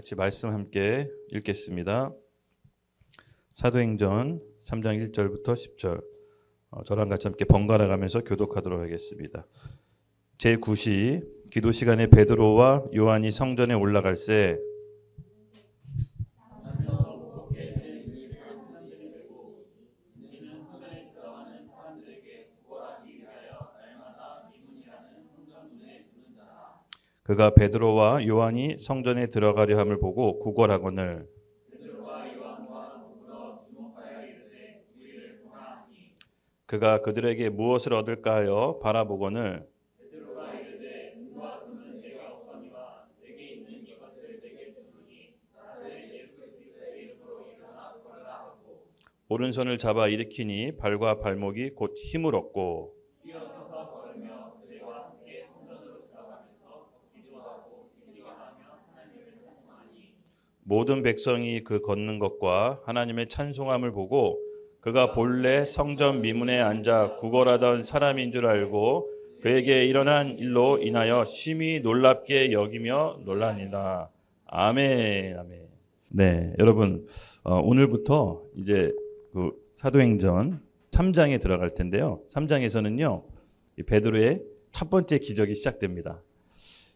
같이 말씀 함께 읽겠습니다. 사도행전 3장 1절부터 10절 저랑 같이 함께 번갈아 가면서 교독하도록 하겠습니다. 제9시 기도 시간에 베드로와 요한이 성전에 올라갈새 그가 베드로와 요한이 성전에 들어가려 함을 보고 구걸하거늘 그가 그들에게 무엇을 얻을까 하여 바라보거늘 오른손을 잡아 일으키니 발과 발목이 곧 힘을 얻고 모든 백성이 그 걷는 것과 하나님의 찬송함을 보고 그가 본래 성전 미문에 앉아 구걸하던 사람인 줄 알고 그에게 일어난 일로 인하여 심히 놀랍게 여기며 놀라니라. 아멘. 아멘. 네, 여러분 오늘부터 이제 그 사도행전 3장에 들어갈 텐데요. 3장에서는요 베드로의 첫 번째 기적이 시작됩니다.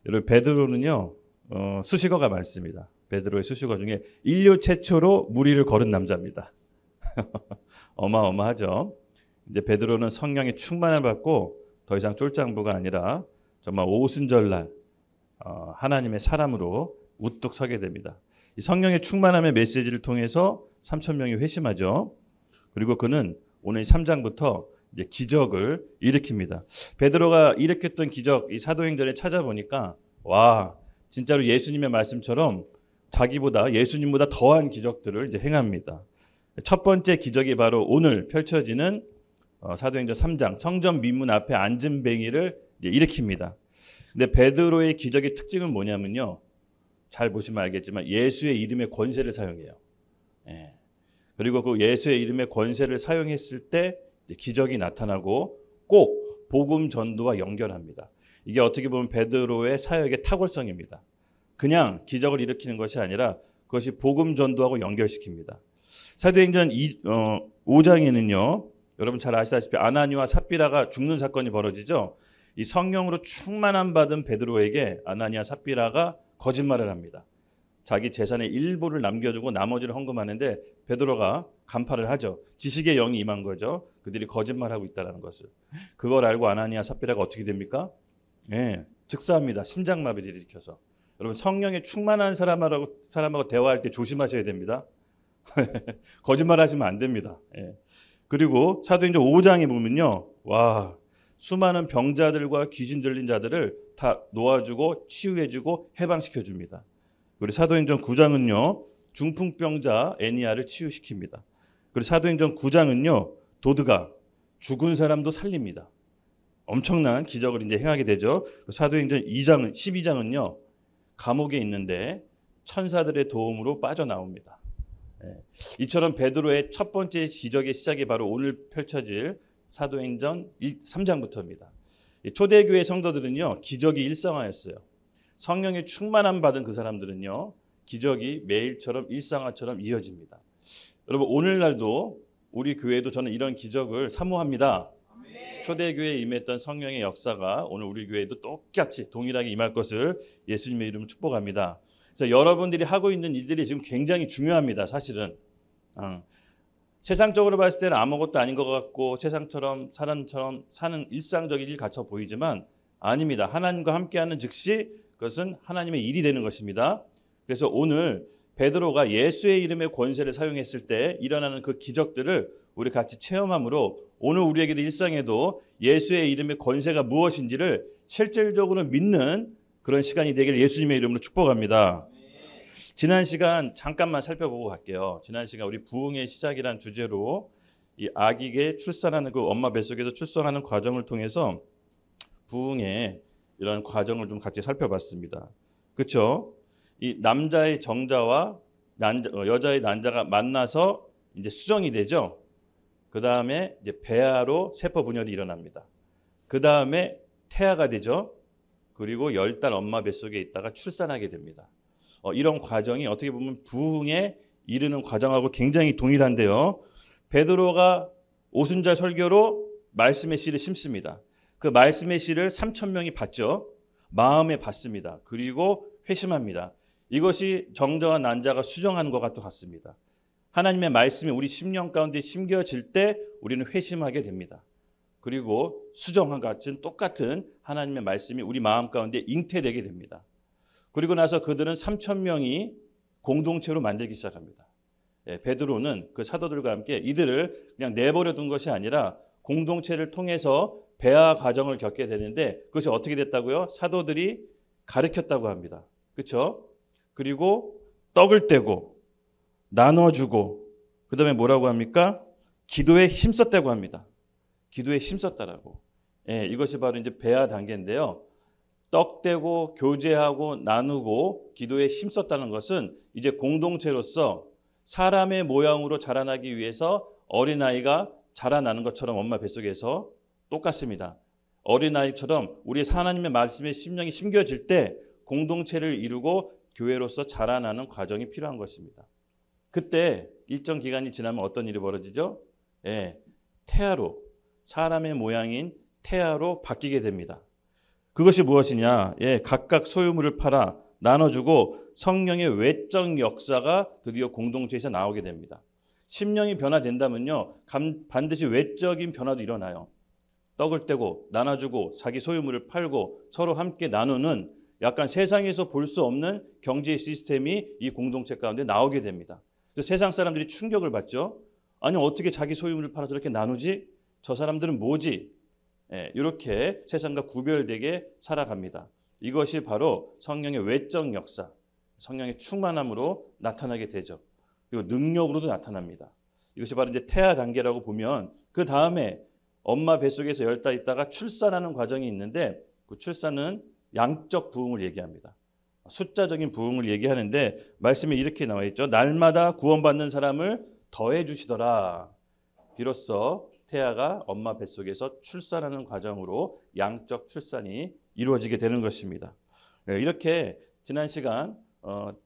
여러분 베드로는요 수식어가 많습니다. 베드로의 수식어 중에 인류 최초로 무리를 걸은 남자입니다. 어마어마하죠. 이제 베드로는 성령의 충만을 받고 더 이상 쫄장부가 아니라 정말 오순절날 하나님의 사람으로 우뚝 서게 됩니다. 이 성령의 충만함의 메시지를 통해서 3,000명이 회심하죠. 그리고 그는 오늘 3장부터 이제 기적을 일으킵니다. 베드로가 일으켰던 기적, 이 사도행전에 찾아보니까 와, 진짜로 예수님의 말씀처럼 자기보다 예수님보다 더한 기적들을 이제 행합니다. 첫 번째 기적이 바로 오늘 펼쳐지는 사도행전 3장 성전 미문 앞에 앉은 뱅이를 일으킵니다. 근데 베드로의 기적의 특징은 뭐냐면요. 잘 보시면 알겠지만 예수의 이름의 권세를 사용해요. 예. 그리고 그 예수의 이름의 권세를 사용했을 때 기적이 나타나고 꼭 복음 전도와 연결합니다. 이게 어떻게 보면 베드로의 사역의 탁월성입니다. 그냥 기적을 일으키는 것이 아니라 그것이 복음 전도하고 연결시킵니다. 사도행전 5장에는요. 여러분 잘 아시다시피 아나니와 삽비라가 죽는 사건이 벌어지죠. 이 성령으로 충만함 받은 베드로에게 아나니와 삽비라가 거짓말을 합니다. 자기 재산의 일부를 남겨주고 나머지를 헌금하는데 베드로가 간파를 하죠. 지식의 영이 임한 거죠. 그들이 거짓말하고 있다는 것을. 그걸 알고 아나니와 삽비라가 어떻게 됩니까? 예, 즉사합니다. 심장마비를 일으켜서. 여러분 성령에 충만한 사람하고 대화할 때 조심하셔야 됩니다. 거짓말하시면 안 됩니다. 예. 그리고 사도행전 5장에 보면요, 와 수많은 병자들과 귀신 들린 자들을 다 놓아주고 치유해주고 해방시켜줍니다. 그리고 사도행전 9장은요 중풍병자 애니아를 치유시킵니다. 그리고 사도행전 9장은요 도드가 죽은 사람도 살립니다. 엄청난 기적을 이제 행하게 되죠. 사도행전 12장은요 감옥에 있는데 천사들의 도움으로 빠져나옵니다. 이처럼 베드로의 첫 번째 기적의 시작이 바로 오늘 펼쳐질 사도행전 3장부터입니다. 초대교회 성도들은요 기적이 일상화였어요. 성령의 충만함 받은 그 사람들은요 기적이 매일처럼 일상화처럼 이어집니다. 여러분 오늘날도 우리 교회도 저는 이런 기적을 사모합니다. 초대교회에 임했던 성령의 역사가 오늘 우리 교회에도 똑같이 동일하게 임할 것을 예수님의 이름으로 축복합니다. 그래서 여러분들이 하고 있는 일들이 지금 굉장히 중요합니다. 사실은 세상적으로 봤을 때는 아무것도 아닌 것 같고 세상처럼 사람처럼 사는 일상적인 일 같아 보이지만 아닙니다. 하나님과 함께하는 즉시 그것은 하나님의 일이 되는 것입니다. 그래서 오늘 베드로가 예수의 이름의 권세를 사용했을 때 일어나는 그 기적들을 우리 같이 체험함으로 오늘 우리에게도 일상에도 예수의 이름의 권세가 무엇인지를 실질적으로 믿는 그런 시간이 되기를 예수님의 이름으로 축복합니다. 지난 시간 잠깐만 살펴보고 갈게요. 지난 시간 우리 부흥의 시작이란 주제로 이 아기가 출산하는 그 엄마 뱃속에서 출산하는 과정을 통해서 부흥의 이런 과정을 좀 같이 살펴봤습니다. 그렇죠? 이 남자의 정자와 여자의 난자가 만나서 이제 수정이 되죠. 그 다음에 이제 배아로 세포 분열이 일어납니다. 그 다음에 태아가 되죠. 그리고 10달 엄마 뱃속에 있다가 출산하게 됩니다. 이런 과정이 어떻게 보면 부흥에 이르는 과정하고 굉장히 동일한데요. 베드로가 오순절 설교로 말씀의 씨를 심습니다. 그 말씀의 씨를 3,000명이 받죠. 마음에 받습니다. 그리고 회심합니다. 이것이 정정한 난자가 수정하는 것과 같습니다. 하나님의 말씀이 우리 심령 가운데 심겨질 때 우리는 회심하게 됩니다. 그리고 수정과 같은 똑같은 하나님의 말씀이 우리 마음 가운데 잉태되게 됩니다. 그리고 나서 그들은 3,000명이 공동체로 만들기 시작합니다. 베드로는 그 사도들과 함께 이들을 그냥 내버려 둔 것이 아니라 공동체를 통해서 배화 과정을 겪게 되는데 그것이 어떻게 됐다고요? 사도들이 가르쳤다고 합니다. 그렇죠? 그리고 떡을 떼고 나눠주고 그다음에 뭐라고 합니까? 기도에 힘썼다고 합니다. 기도에 힘썼다라고. 이것이 바로 이제 배화 단계인데요. 떡 떼고 교제하고 나누고 기도에 힘썼다는 것은 이제 공동체로서 사람의 모양으로 자라나기 위해서 어린아이가 자라나는 것처럼 엄마 뱃속에서 똑같습니다. 어린아이처럼 우리 하나님의 말씀에 심령이 심겨질 때 공동체를 이루고 교회로서 자라나는 과정이 필요한 것입니다. 그때 일정 기간이 지나면 어떤 일이 벌어지죠? 태아로, 사람의 모양인 태아로 바뀌게 됩니다. 그것이 무엇이냐? 각각 소유물을 팔아 나눠주고 성령의 외적 역사가 드디어 공동체에서 나오게 됩니다. 심령이 변화된다면요, 반드시 외적인 변화도 일어나요. 떡을 떼고 나눠주고 자기 소유물을 팔고 서로 함께 나누는 약간 세상에서 볼 수 없는 경제 시스템이 이 공동체 가운데 나오게 됩니다. 세상 사람들이 충격을 받죠. 아니 어떻게 자기 소유물을 팔아 저렇게 나누지? 저 사람들은 뭐지? 이렇게 세상과 구별되게 살아갑니다. 이것이 바로 성령의 외적 역사, 성령의 충만함으로 나타나게 되죠. 그리고 능력으로도 나타납니다. 이것이 바로 이제 태아 단계라고 보면 그 다음에 엄마 뱃속에서 열다 있다가 출산하는 과정이 있는데 그 출산은 양적 부흥을 얘기합니다. 숫자적인 부흥을 얘기하는데 말씀에 이렇게 나와 있죠. 날마다 구원받는 사람을 더해 주시더라. 비로소 태아가 엄마 뱃속에서 출산하는 과정으로 양적 출산이 이루어지게 되는 것입니다. 이렇게 지난 시간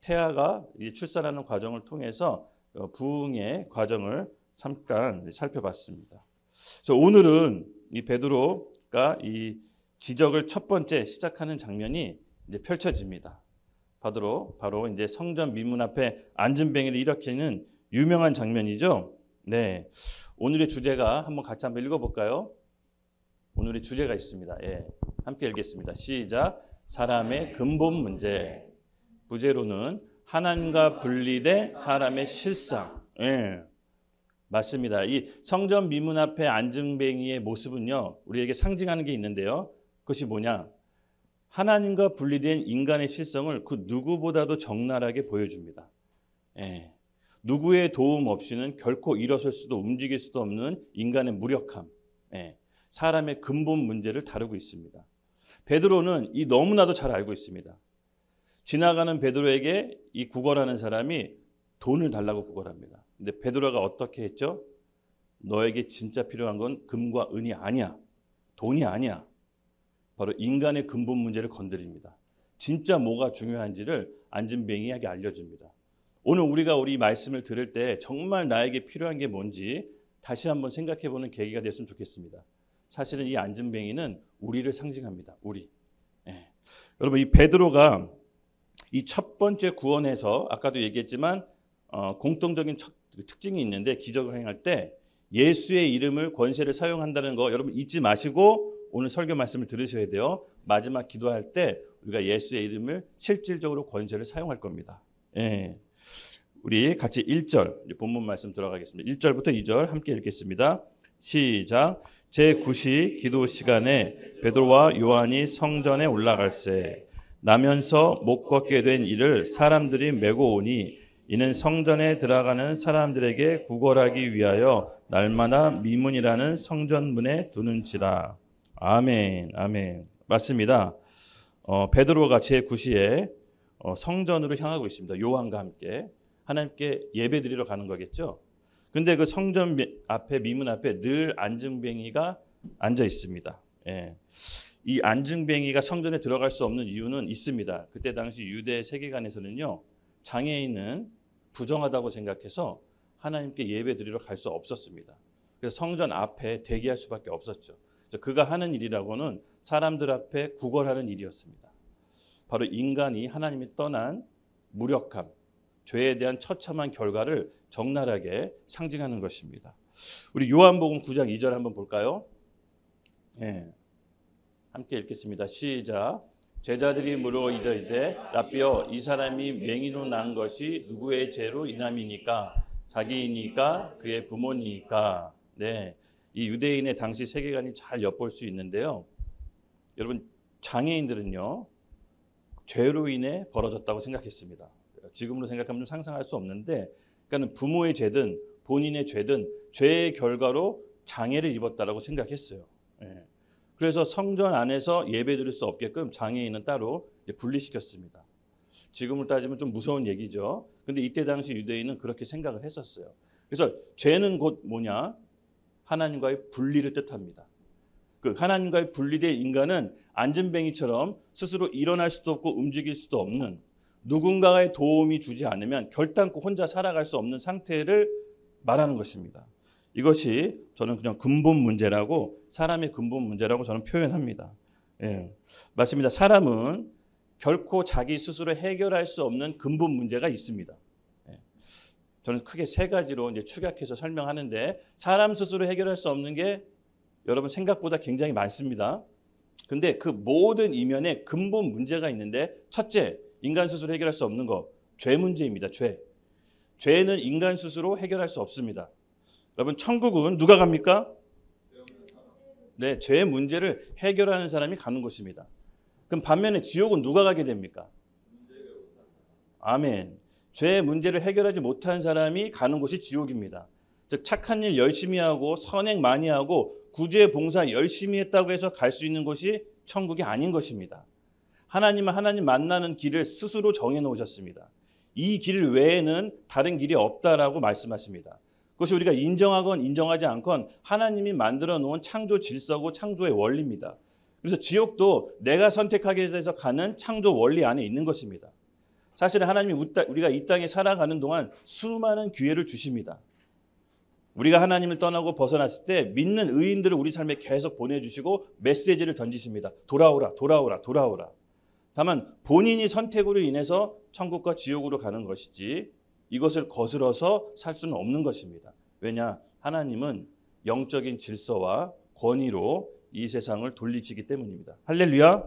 태아가 출산하는 과정을 통해서 부흥의 과정을 잠깐 살펴봤습니다. 그래서 오늘은 이 베드로가 이 기적을 첫 번째 시작하는 장면이 이제 펼쳐집니다. 바로 이제 성전 미문 앞에 앉은뱅이를 일으키는 유명한 장면이죠. 네, 오늘의 주제가 같이 한번 읽어볼까요? 오늘의 주제가 있습니다. 함께 읽겠습니다. 시작. 사람의 근본 문제. 부제로는 하나님과 분리된 사람의 실상. 맞습니다. 이 성전 미문 앞에 앉은뱅이의 모습은요, 우리에게 상징하는 게 있는데요. 그것이 뭐냐? 하나님과 분리된 인간의 실성을 그 누구보다도 적나라하게 보여줍니다. 누구의 도움 없이는 결코 일어설 수도 움직일 수도 없는 인간의 무력함, 사람의 근본 문제를 다루고 있습니다. 베드로는 이 너무나도 잘 알고 있습니다. 지나가는 베드로에게 이 구걸하는 사람이 돈을 달라고 구걸합니다. 근데 베드로가 어떻게 했죠? 너에게 진짜 필요한 건 금과 은이 아니야. 돈이 아니야. 바로 인간의 근본 문제를 건드립니다. 진짜 뭐가 중요한지를 앉은뱅이에게 알려줍니다. 오늘 우리가 우리 말씀을 들을 때 정말 나에게 필요한 게 뭔지 다시 한번 생각해보는 계기가 됐으면 좋겠습니다. 사실은 이 앉은뱅이는 우리를 상징합니다. 우리. 여러분, 이 베드로가 이 첫 번째 구원에서 아까도 얘기했지만 공통적인 특징이 있는데 기적을 행할 때 예수의 이름을 권세를 사용한다는 거 여러분 잊지 마시고 오늘 설교 말씀을 들으셔야 돼요. 마지막 기도할 때 우리가 예수의 이름을 실질적으로 권세를 사용할 겁니다. 우리 같이 1절 본문 말씀 들어가겠습니다. 1절부터 2절 함께 읽겠습니다. 시작. 제9시 기도 시간에 베드로와 요한이 성전에 올라갈새 나면서 못 걷게 된 이를 사람들이 메고 오니 이는 성전에 들어가는 사람들에게 구걸하기 위하여 날마다 미문이라는 성전문에 두는지라. 아멘, 아멘. 맞습니다. 베드로가 제9시에 성전으로 향하고 있습니다. 요한과 함께 하나님께 예배드리러 가는 거겠죠. 근데 그 성전 앞에 미문 앞에 늘 앉은뱅이가 앉아 있습니다. 이 앉은뱅이가 성전에 들어갈 수 없는 이유는 있습니다. 그때 당시 유대 세계관에서는요, 장애인은 부정하다고 생각해서 하나님께 예배 드리러 갈 수 없었습니다. 그래서 성전 앞에 대기할 수밖에 없었죠. 그가 하는 일이라고는 사람들 앞에 구걸하는 일이었습니다. 바로 인간이 하나님이 떠난 무력함, 죄에 대한 처참한 결과를 적나라하게 상징하는 것입니다. 우리 요한복음 9장 2절 한번 볼까요? 네. 함께 읽겠습니다. 시작. 제자들이 물어 이르되 라삐여 이 사람이 맹인으로 난 것이 누구의 죄로 인함이니까? 자기이니까 그의 부모니까? 네, 이 유대인의 당시 세계관이 잘 엿볼 수 있는데요. 여러분, 장애인들은요 죄로 인해 벌어졌다고 생각했습니다. 지금으로 생각하면 좀 상상할 수 없는데, 그러니까 부모의 죄든 본인의 죄든 죄의 결과로 장애를 입었다라고 생각했어요. 네. 그래서 성전 안에서 예배드릴 수 없게끔 장애인은 따로 분리시켰습니다. 지금으로 따지면 좀 무서운 얘기죠. 근데 이때 당시 유대인은 그렇게 생각을 했었어요. 그래서 죄는 곧 뭐냐? 하나님과의 분리를 뜻합니다. 그 하나님과의 분리된 인간은 안진뱅이처럼 스스로 일어날 수도 없고 움직일 수도 없는, 누군가의 도움이 주지 않으면 결단코 혼자 살아갈 수 없는 상태를 말하는 것입니다. 이것이 저는 그냥 근본 문제라고, 사람의 근본 문제라고 저는 표현합니다. 예, 맞습니다. 사람은 결코 자기 스스로 해결할 수 없는 근본 문제가 있습니다. 예, 저는 크게 세 가지로 이제 축약해서 설명하는데, 사람 스스로 해결할 수 없는 게 여러분 생각보다 굉장히 많습니다. 근데 그 모든 이면에 근본 문제가 있는데, 첫째, 인간 스스로 해결할 수 없는 거, 죄 문제입니다. 죄. 죄는 인간 스스로 해결할 수 없습니다. 여러분, 천국은 누가 갑니까? 네, 죄 문제를 해결하는 사람이 가는 곳입니다. 그럼 반면에 지옥은 누가 가게 됩니까? 아멘. 죄 문제를 해결하지 못한 사람이 가는 곳이 지옥입니다. 즉, 착한 일 열심히 하고 선행 많이 하고 구제 봉사 열심히 했다고 해서 갈 수 있는 곳이 천국이 아닌 것입니다. 하나님은 하나님 만나는 길을 스스로 정해 놓으셨습니다. 이 길 외에는 다른 길이 없다라고 말씀하십니다. 그것이 우리가 인정하건 인정하지 않건 하나님이 만들어 놓은 창조 질서고 창조의 원리입니다. 그래서 지옥도 내가 선택하게 해서 가는 창조 원리 안에 있는 것입니다. 사실은 하나님이 우리가 이 땅에 살아가는 동안 수많은 기회를 주십니다. 우리가 하나님을 떠나고 벗어났을 때 믿는 의인들을 우리 삶에 계속 보내주시고 메시지를 던지십니다. 돌아오라, 돌아오라, 돌아오라. 다만 본인이 선택으로 인해서 천국과 지옥으로 가는 것이지 이것을 거스러서 살 수는 없는 것입니다. 왜냐? 하나님은 영적인 질서와 권위로 이 세상을 돌리시기 때문입니다. 할렐루야.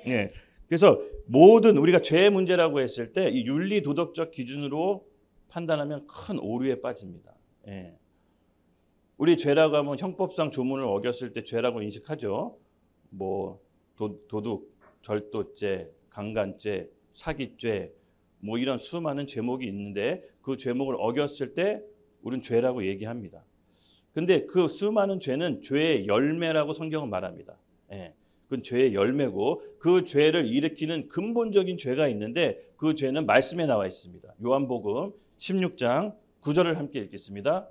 예. 그래서 모든 우리가 죄의 문제라고 했을 때 이 윤리 도덕적 기준으로 판단하면 큰 오류에 빠집니다. 예. 우리 죄라고 하면 형법상 조문을 어겼을 때 죄라고 인식하죠. 뭐 도둑, 절도죄, 강간죄, 사기죄, 뭐 이런 수많은 죄목이 있는데 그 죄목을 어겼을 때 우리는 죄라고 얘기합니다. 근데 그 수많은 죄는 죄의 열매라고 성경은 말합니다. 예, 그건 죄의 열매고 그 죄를 일으키는 근본적인 죄가 있는데 그 죄는 말씀에 나와 있습니다. 요한복음 16장 9절을 함께 읽겠습니다.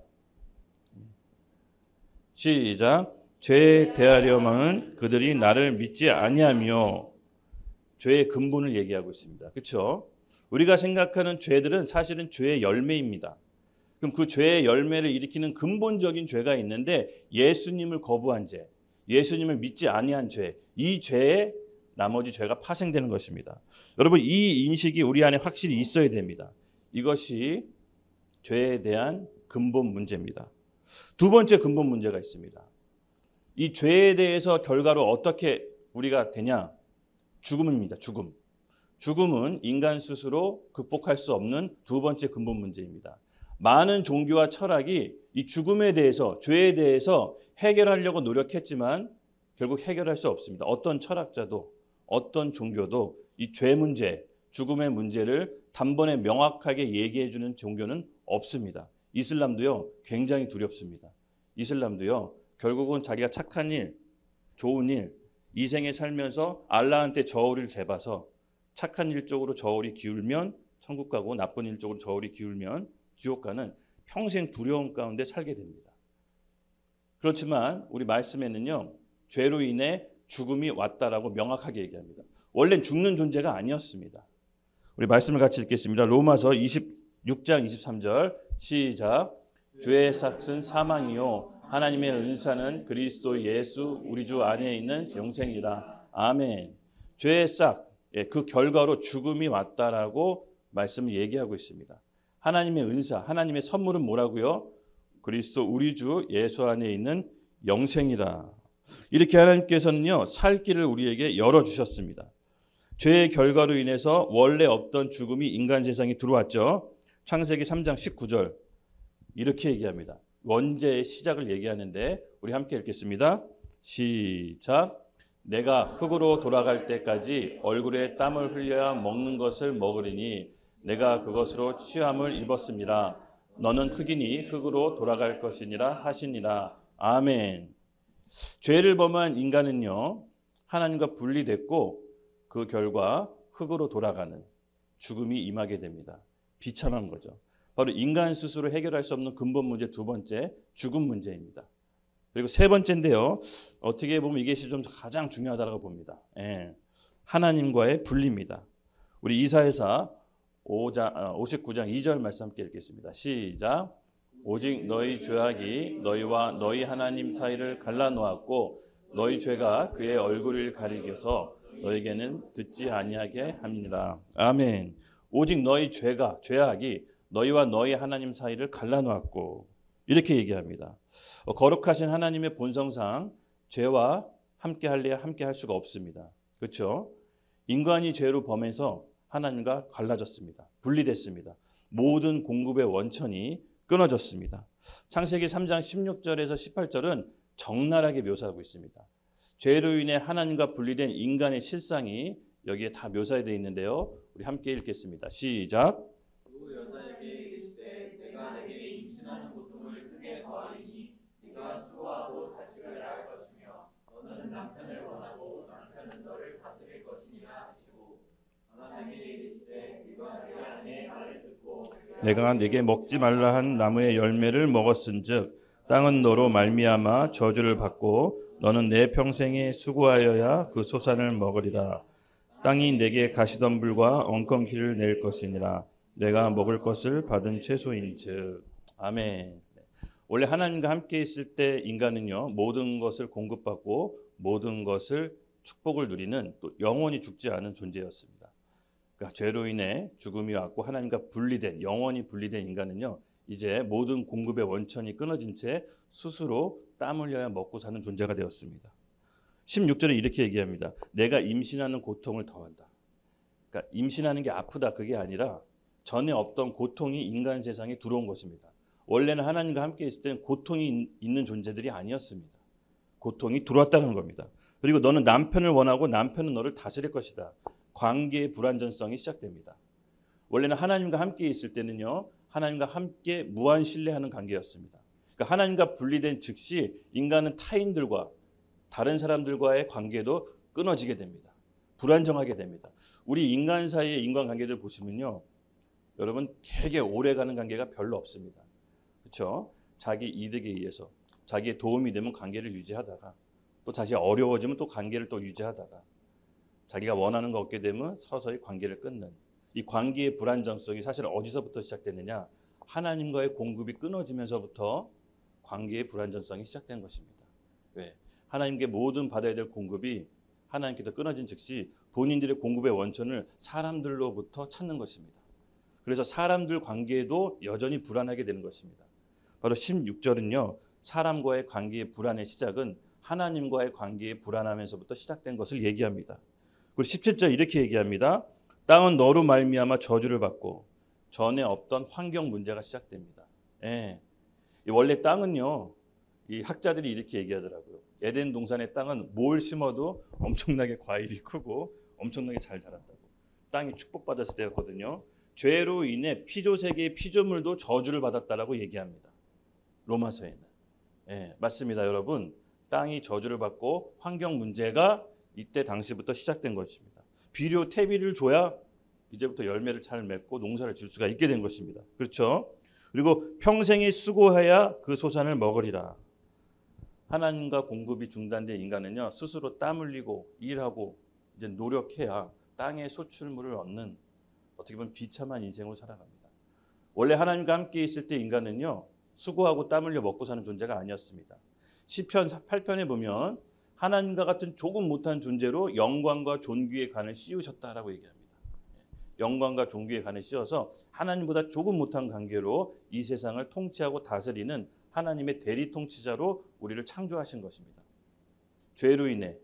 시작. 죄에 대하려면 그들이 나를 믿지 아니하며. 죄의 근본을 얘기하고 있습니다. 그렇죠? 우리가 생각하는 죄들은 사실은 죄의 열매입니다. 그럼 그 죄의 열매를 일으키는 근본적인 죄가 있는데 예수님을 거부한 죄, 예수님을 믿지 아니한 죄, 이 죄에 나머지 죄가 파생되는 것입니다. 여러분, 이 인식이 우리 안에 확실히 있어야 됩니다. 이것이 죄에 대한 근본 문제입니다. 두 번째 근본 문제가 있습니다. 이 죄에 대해서 결과로 어떻게 우리가 되냐? 죽음입니다. 죽음. 죽음은 인간 스스로 극복할 수 없는 두 번째 근본 문제입니다. 많은 종교와 철학이 이 죽음에 대해서, 죄에 대해서 해결하려고 노력했지만 결국 해결할 수 없습니다. 어떤 철학자도 어떤 종교도 이 죄 문제, 죽음의 문제를 단번에 명확하게 얘기해 주는 종교는 없습니다. 이슬람도요, 굉장히 두렵습니다. 이슬람도요, 결국은 자기가 착한 일, 좋은 일, 이 생에 살면서 알라한테 저울을 재봐서 착한 일 쪽으로 저울이 기울면 천국 가고 나쁜 일 쪽으로 저울이 기울면 지옥 가는 평생 두려움 가운데 살게 됩니다. 그렇지만 우리 말씀에는요, 죄로 인해 죽음이 왔다라고 명확하게 얘기합니다. 원래는 죽는 존재가 아니었습니다. 우리 말씀을 같이 읽겠습니다. 로마서 26장 23절 시작. 죄의 삭은 사망이요 하나님의 은사는 그리스도 예수 우리 주 안에 있는 영생이라. 아멘. 죄의 싹, 그 결과로 죽음이 왔다라고 말씀을 얘기하고 있습니다. 하나님의 은사, 하나님의 선물은 뭐라고요? 그리스도 우리 주 예수 안에 있는 영생이라. 이렇게 하나님께서는요, 살 길을 우리에게 열어주셨습니다. 죄의 결과로 인해서 원래 없던 죽음이 인간 세상에 들어왔죠. 창세기 3장 19절 이렇게 얘기합니다. 원죄의 시작을 얘기하는데 우리 함께 읽겠습니다. 시작. 내가 흙으로 돌아갈 때까지 얼굴에 땀을 흘려야 먹는 것을 먹으리니 내가 그것으로 취함을 입었습니다. 너는 흙이니 흙으로 돌아갈 것이니라 하시니라. 아멘. 죄를 범한 인간은요, 하나님과 분리됐고 그 결과 흙으로 돌아가는 죽음이 임하게 됩니다. 비참한 거죠. 바로 인간 스스로 해결할 수 없는 근본 문제 두 번째, 죽음 문제입니다. 그리고 세 번째인데요, 어떻게 보면 이게 좀 가장 중요하다고 봅니다. 하나님과의 분리입니다. 우리 이사야서 59장 2절 말씀 함께 읽겠습니다. 시작. 오직 너희 죄악이 너희와 너희 하나님 사이를 갈라놓았고 너희 죄가 그의 얼굴을 가리켜서 너에게는 듣지 아니하게 합니다. 아멘. 오직 너희 죄악이 너희와 너희 하나님 사이를 갈라놓았고 이렇게 얘기합니다. 거룩하신 하나님의 본성상 죄와 함께 할래야 함께 할 수가 없습니다. 그렇죠? 인간이 죄로 범해서 하나님과 갈라졌습니다. 분리됐습니다. 모든 공급의 원천이 끊어졌습니다. 창세기 3장 16절에서 18절은 적나라하게 묘사하고 있습니다. 죄로 인해 하나님과 분리된 인간의 실상이 여기에 다 묘사되어 있는데요. 우리 함께 읽겠습니다. 시작. 그 여자에게 이르시되 내가 내게 임신하는 고통을 크게 더하리니 네가 수고하고 자식을 낳을 것이며 너는 남편을 원하고 남편은 너를 다스릴 것이니라 하시고 하나님이 이르시되 네가 내 아내의 말을 듣고 내가 네게 먹지 말라 한 나무의 열매를 먹었은즉 땅은 너로 말미암아 저주를 받고 너는 내 평생에 수고하여야 그 소산을 먹으리라. 땅이 내게 가시덤불과 엉겅퀴를 낼 것이니라. 내가 먹을 것을 받은 채소인즉. 아멘. 원래 하나님과 함께 있을 때 인간은요, 모든 것을 공급받고 모든 것을 축복을 누리는 또 영원히 죽지 않은 존재였습니다. 그러니까 죄로 인해 죽음이 왔고 하나님과 분리된, 영원히 분리된 인간은요, 이제 모든 공급의 원천이 끊어진 채 스스로 땀 흘려야 먹고 사는 존재가 되었습니다. 16절에 이렇게 얘기합니다. 내가 임신하는 고통을 더한다. 그러니까 임신하는 게 아프다 그게 아니라 전에 없던 고통이 인간 세상에 들어온 것입니다. 원래는 하나님과 함께 있을 때는 고통이 있는 존재들이 아니었습니다. 고통이 들어왔다는 겁니다. 그리고 너는 남편을 원하고 남편은 너를 다스릴 것이다. 관계의 불완전성이 시작됩니다. 원래는 하나님과 함께 있을 때는요, 하나님과 함께 무한 신뢰하는 관계였습니다. 그러니까 하나님과 분리된 즉시 인간은 타인들과 다른 사람들과의 관계도 끊어지게 됩니다. 불안정하게 됩니다. 우리 인간 사이의 인간관계들 보시면요, 여러분 되게 오래가는 관계가 별로 없습니다. 그렇죠? 자기 이득에 의해서 자기의 도움이 되면 관계를 유지하다가 또 다시 어려워지면 또 관계를 또 유지하다가 자기가 원하는 거 얻게 되면 서서히 관계를 끊는 이 관계의 불안정성이 사실 어디서부터 시작됐느냐? 하나님과의 공급이 끊어지면서부터 관계의 불안정성이 시작된 것입니다. 왜? 하나님께 모든 받아야 될 공급이 하나님께서 끊어진 즉시 본인들의 공급의 원천을 사람들로부터 찾는 것입니다. 그래서 사람들 관계도 여전히 불안하게 되는 것입니다. 바로 16절은요. 사람과의 관계의 불안의 시작은 하나님과의 관계의 불안하면서부터 시작된 것을 얘기합니다. 그리고 17절 이렇게 얘기합니다. 땅은 너로 말미암아 저주를 받고 전에 없던 환경 문제가 시작됩니다. 예. 원래 땅은요. 이 학자들이 이렇게 얘기하더라고요. 에덴 동산의 땅은 뭘 심어도 엄청나게 과일이 크고 엄청나게 잘 자란다고. 땅이 축복받았을 때였거든요. 죄로 인해 피조세계의 피조물도 저주를 받았다라고 얘기합니다. 로마서에는. 예, 맞습니다, 여러분. 땅이 저주를 받고 환경 문제가 이때 당시부터 시작된 것입니다. 비료 퇴비를 줘야 이제부터 열매를 잘 맺고 농사를 질 수가 있게 된 것입니다. 그렇죠? 그리고 평생이 수고해야 그 소산을 먹으리라. 하나님과 공급이 중단된 인간은요, 스스로 땀 흘리고 일하고 이제 노력해야 땅의 소출물을 얻는 어떻게 보면 비참한 인생으로 살아갑니다. 원래 하나님과 함께 있을 때 인간은요, 수고하고 땀 흘려 먹고 사는 존재가 아니었습니다. 시편 8편에 보면 하나님과 같은 조금 못한 존재로 영광과 존귀의 관을 씌우셨다라고 얘기합니다. 영광과 존귀의 관을 씌워서 하나님보다 조금 못한 관계로 이 세상을 통치하고 다스리는 하나님의 대리 통치자로 우리를 창조하신 것입니다. 죄로 인해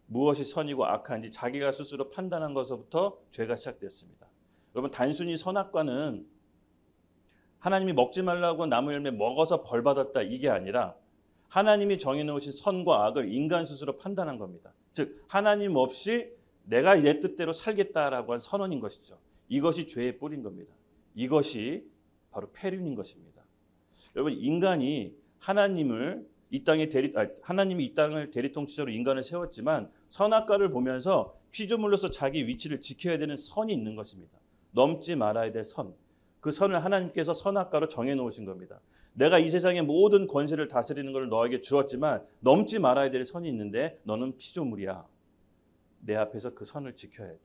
무엇이 선이고 악한지 자기가 스스로 판단한 것부터 죄가 시작됐습니다. 여러분, 단순히 선악과는 하나님이 먹지 말라고 나무 열매 먹어서 벌 받았다 이게 아니라 하나님이 정해놓으신 선과 악을 인간 스스로 판단한 겁니다. 즉 하나님 없이 내가 내 뜻대로 살겠다라고 한 선언인 것이죠. 이것이 죄의 뿌리인 겁니다. 이것이 바로 폐륜인 것입니다. 여러분, 인간이 하나님이 이 땅을 대리통치자로 인간을 세웠지만 선악과를 보면서 피조물로서 자기 위치를 지켜야 되는 선이 있는 것입니다. 넘지 말아야 될 선. 그 선을 하나님께서 선악과로 정해놓으신 겁니다. 내가 이 세상의 모든 권세를 다스리는 것을 너에게 주었지만 넘지 말아야 될 선이 있는데 너는 피조물이야. 내 앞에서 그 선을 지켜야 돼.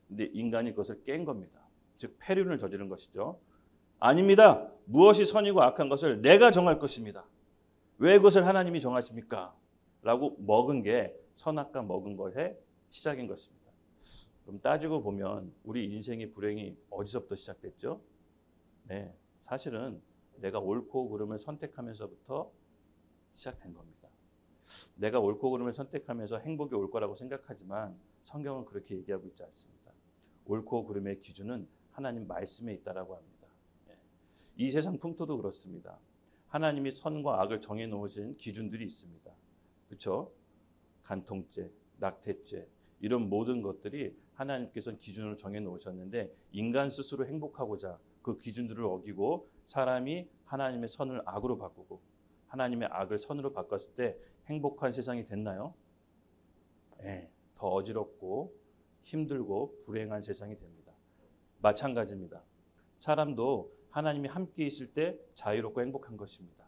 근데 인간이 그것을 깬 겁니다. 즉 폐륜을 저지른 것이죠. 아닙니다. 무엇이 선이고 악한 것을 내가 정할 것입니다. 왜 그것을 하나님이 정하십니까? 라고 먹은 게 선악과 먹은 것의 시작인 것입니다. 그럼 따지고 보면 우리 인생의 불행이 어디서부터 시작됐죠? 네, 사실은 내가 옳고 그름을 선택하면서부터 시작된 겁니다. 내가 옳고 그름을 선택하면서 행복이 올 거라고 생각하지만 성경은 그렇게 얘기하고 있지 않습니다. 옳고 그름의 기준은 하나님 말씀에 있다라고 합니다. 이 세상 풍토도 그렇습니다. 하나님이 선과 악을 정해놓으신 기준들이 있습니다. 그렇죠? 간통죄, 낙태죄 이런 모든 것들이 하나님께서는 기준으로 정해놓으셨는데 인간 스스로 행복하고자 그 기준들을 어기고 사람이 하나님의 선을 악으로 바꾸고 하나님의 악을 선으로 바꿨을 때 행복한 세상이 됐나요? 네, 더 어지럽고 힘들고 불행한 세상이 됩니다. 마찬가지입니다. 사람도 하나님이 함께 있을 때 자유롭고 행복한 것입니다.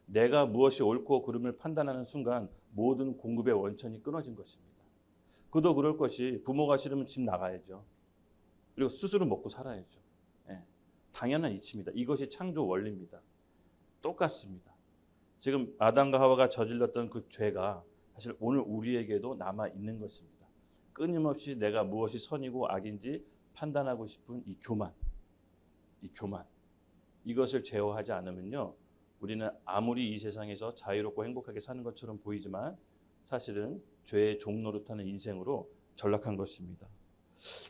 내가 무엇이 옳고 그름을 판단하는 순간 모든 공급의 원천이 끊어진 것입니다. 그도 그럴 것이 부모가 싫으면 집 나가야죠. 그리고 스스로 먹고 살아야죠. 당연한 이치입니다. 이것이 창조 원리입니다. 똑같습니다. 지금 아담과 하와가 저질렀던 그 죄가 사실 오늘 우리에게도 남아 있는 것입니다. 끊임없이 내가 무엇이 선이고 악인지 판단하고 싶은 이 교만. 이것을 제어하지 않으면요, 우리는 아무리 이 세상에서 자유롭고 행복하게 사는 것처럼 보이지만 사실은 죄의 종노릇하는 인생으로 전락한 것입니다.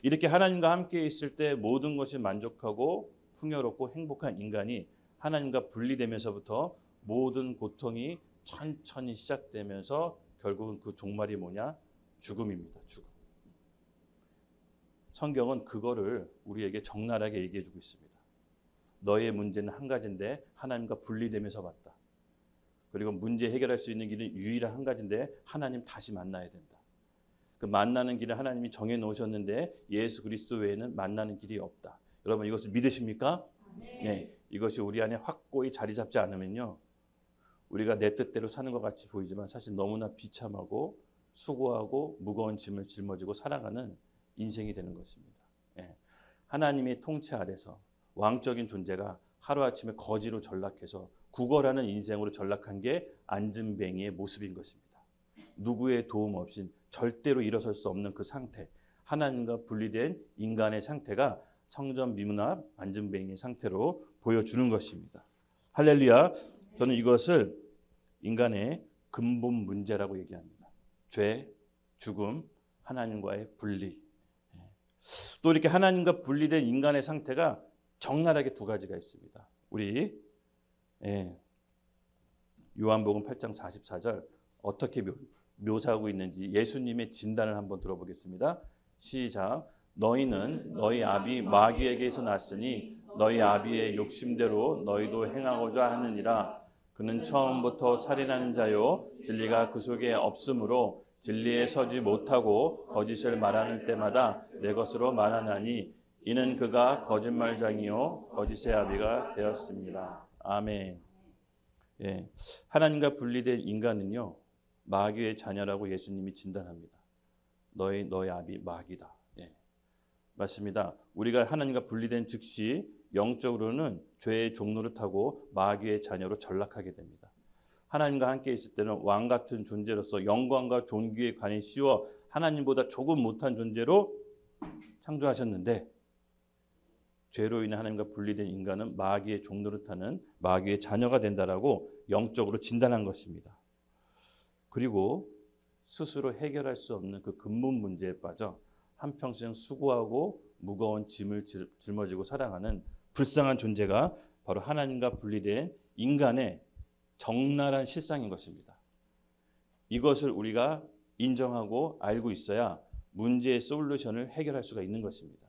이렇게 하나님과 함께 있을 때 모든 것이 만족하고 풍요롭고 행복한 인간이 하나님과 분리되면서부터 모든 고통이 천천히 시작되면서 결국은 그 종말이 뭐냐? 죽음입니다. 죽음. 성경은 그거를 우리에게 적나라하게 얘기해 주고 있습니다. 너의 문제는 한 가지인데 하나님과 분리되면서 봤다. 그리고 문제 해결할 수 있는 길은 유일한 한 가지인데 하나님 다시 만나야 된다. 그 만나는 길을 하나님이 정해 놓으셨는데 예수 그리스도 외에는 만나는 길이 없다. 여러분 이것을 믿으십니까? 네. 이것이 우리 안에 확고히 자리 잡지 않으면요, 우리가 내 뜻대로 사는 것 같이 보이지만 사실 너무나 비참하고 수고하고 무거운 짐을 짊어지고 살아가는 인생이 되는 것입니다. 하나님의 통치 아래서 왕적인 존재가 하루아침에 거지로 전락해서 구걸하는 인생으로 전락한 게 안진뱅이의 모습인 것입니다. 누구의 도움 없이 절대로 일어설 수 없는 그 상태, 하나님과 분리된 인간의 상태가 성전 미문앞 안진뱅이의 상태로 보여주는 것입니다. 할렐루야. 저는 이것을 인간의 근본 문제라고 얘기합니다. 죄, 죽음, 하나님과의 분리. 또 이렇게 하나님과 분리된 인간의 상태가 적나라하게 두 가지가 있습니다. 우리 요한복음 8장 44절 어떻게 묘사하고 있는지 예수님의 진단을 한번 들어보겠습니다. 시작. 너희는 너희 아비 마귀에게서 났으니 너희 아비의 욕심대로 너희도 행하고자 하느니라. 그는 처음부터 살인하는 자요 진리가 그 속에 없으므로 진리에 서지 못하고 거짓을 말하는 때마다 내 것으로 말하나니 이는 그가 거짓말장이요 거짓의 아비가 되었습니다. 아멘. 하나님과 분리된 인간은요 마귀의 자녀라고 예수님이 진단합니다. 너희 아비 마귀다. 맞습니다. 우리가 하나님과 분리된 즉시 영적으로는 죄의 종로를 타고 마귀의 자녀로 전락하게 됩니다. 하나님과 함께 있을 때는 왕 같은 존재로서 영광과 존귀에 관이 씌워 하나님보다 조금 못한 존재로 창조하셨는데, 죄로 인해 하나님과 분리된 인간은 마귀의 종로를 타는 마귀의 자녀가 된다라고 영적으로 진단한 것입니다. 그리고 스스로 해결할 수 없는 그 근본 문제에 빠져 한평생 수고하고 무거운 짐을 짊어지고 살아가는 불쌍한 존재가 바로 하나님과 분리된 인간의 적나라한 실상인 것입니다. 이것을 우리가 인정하고 알고 있어야 문제의 솔루션을 해결할 수가 있는 것입니다.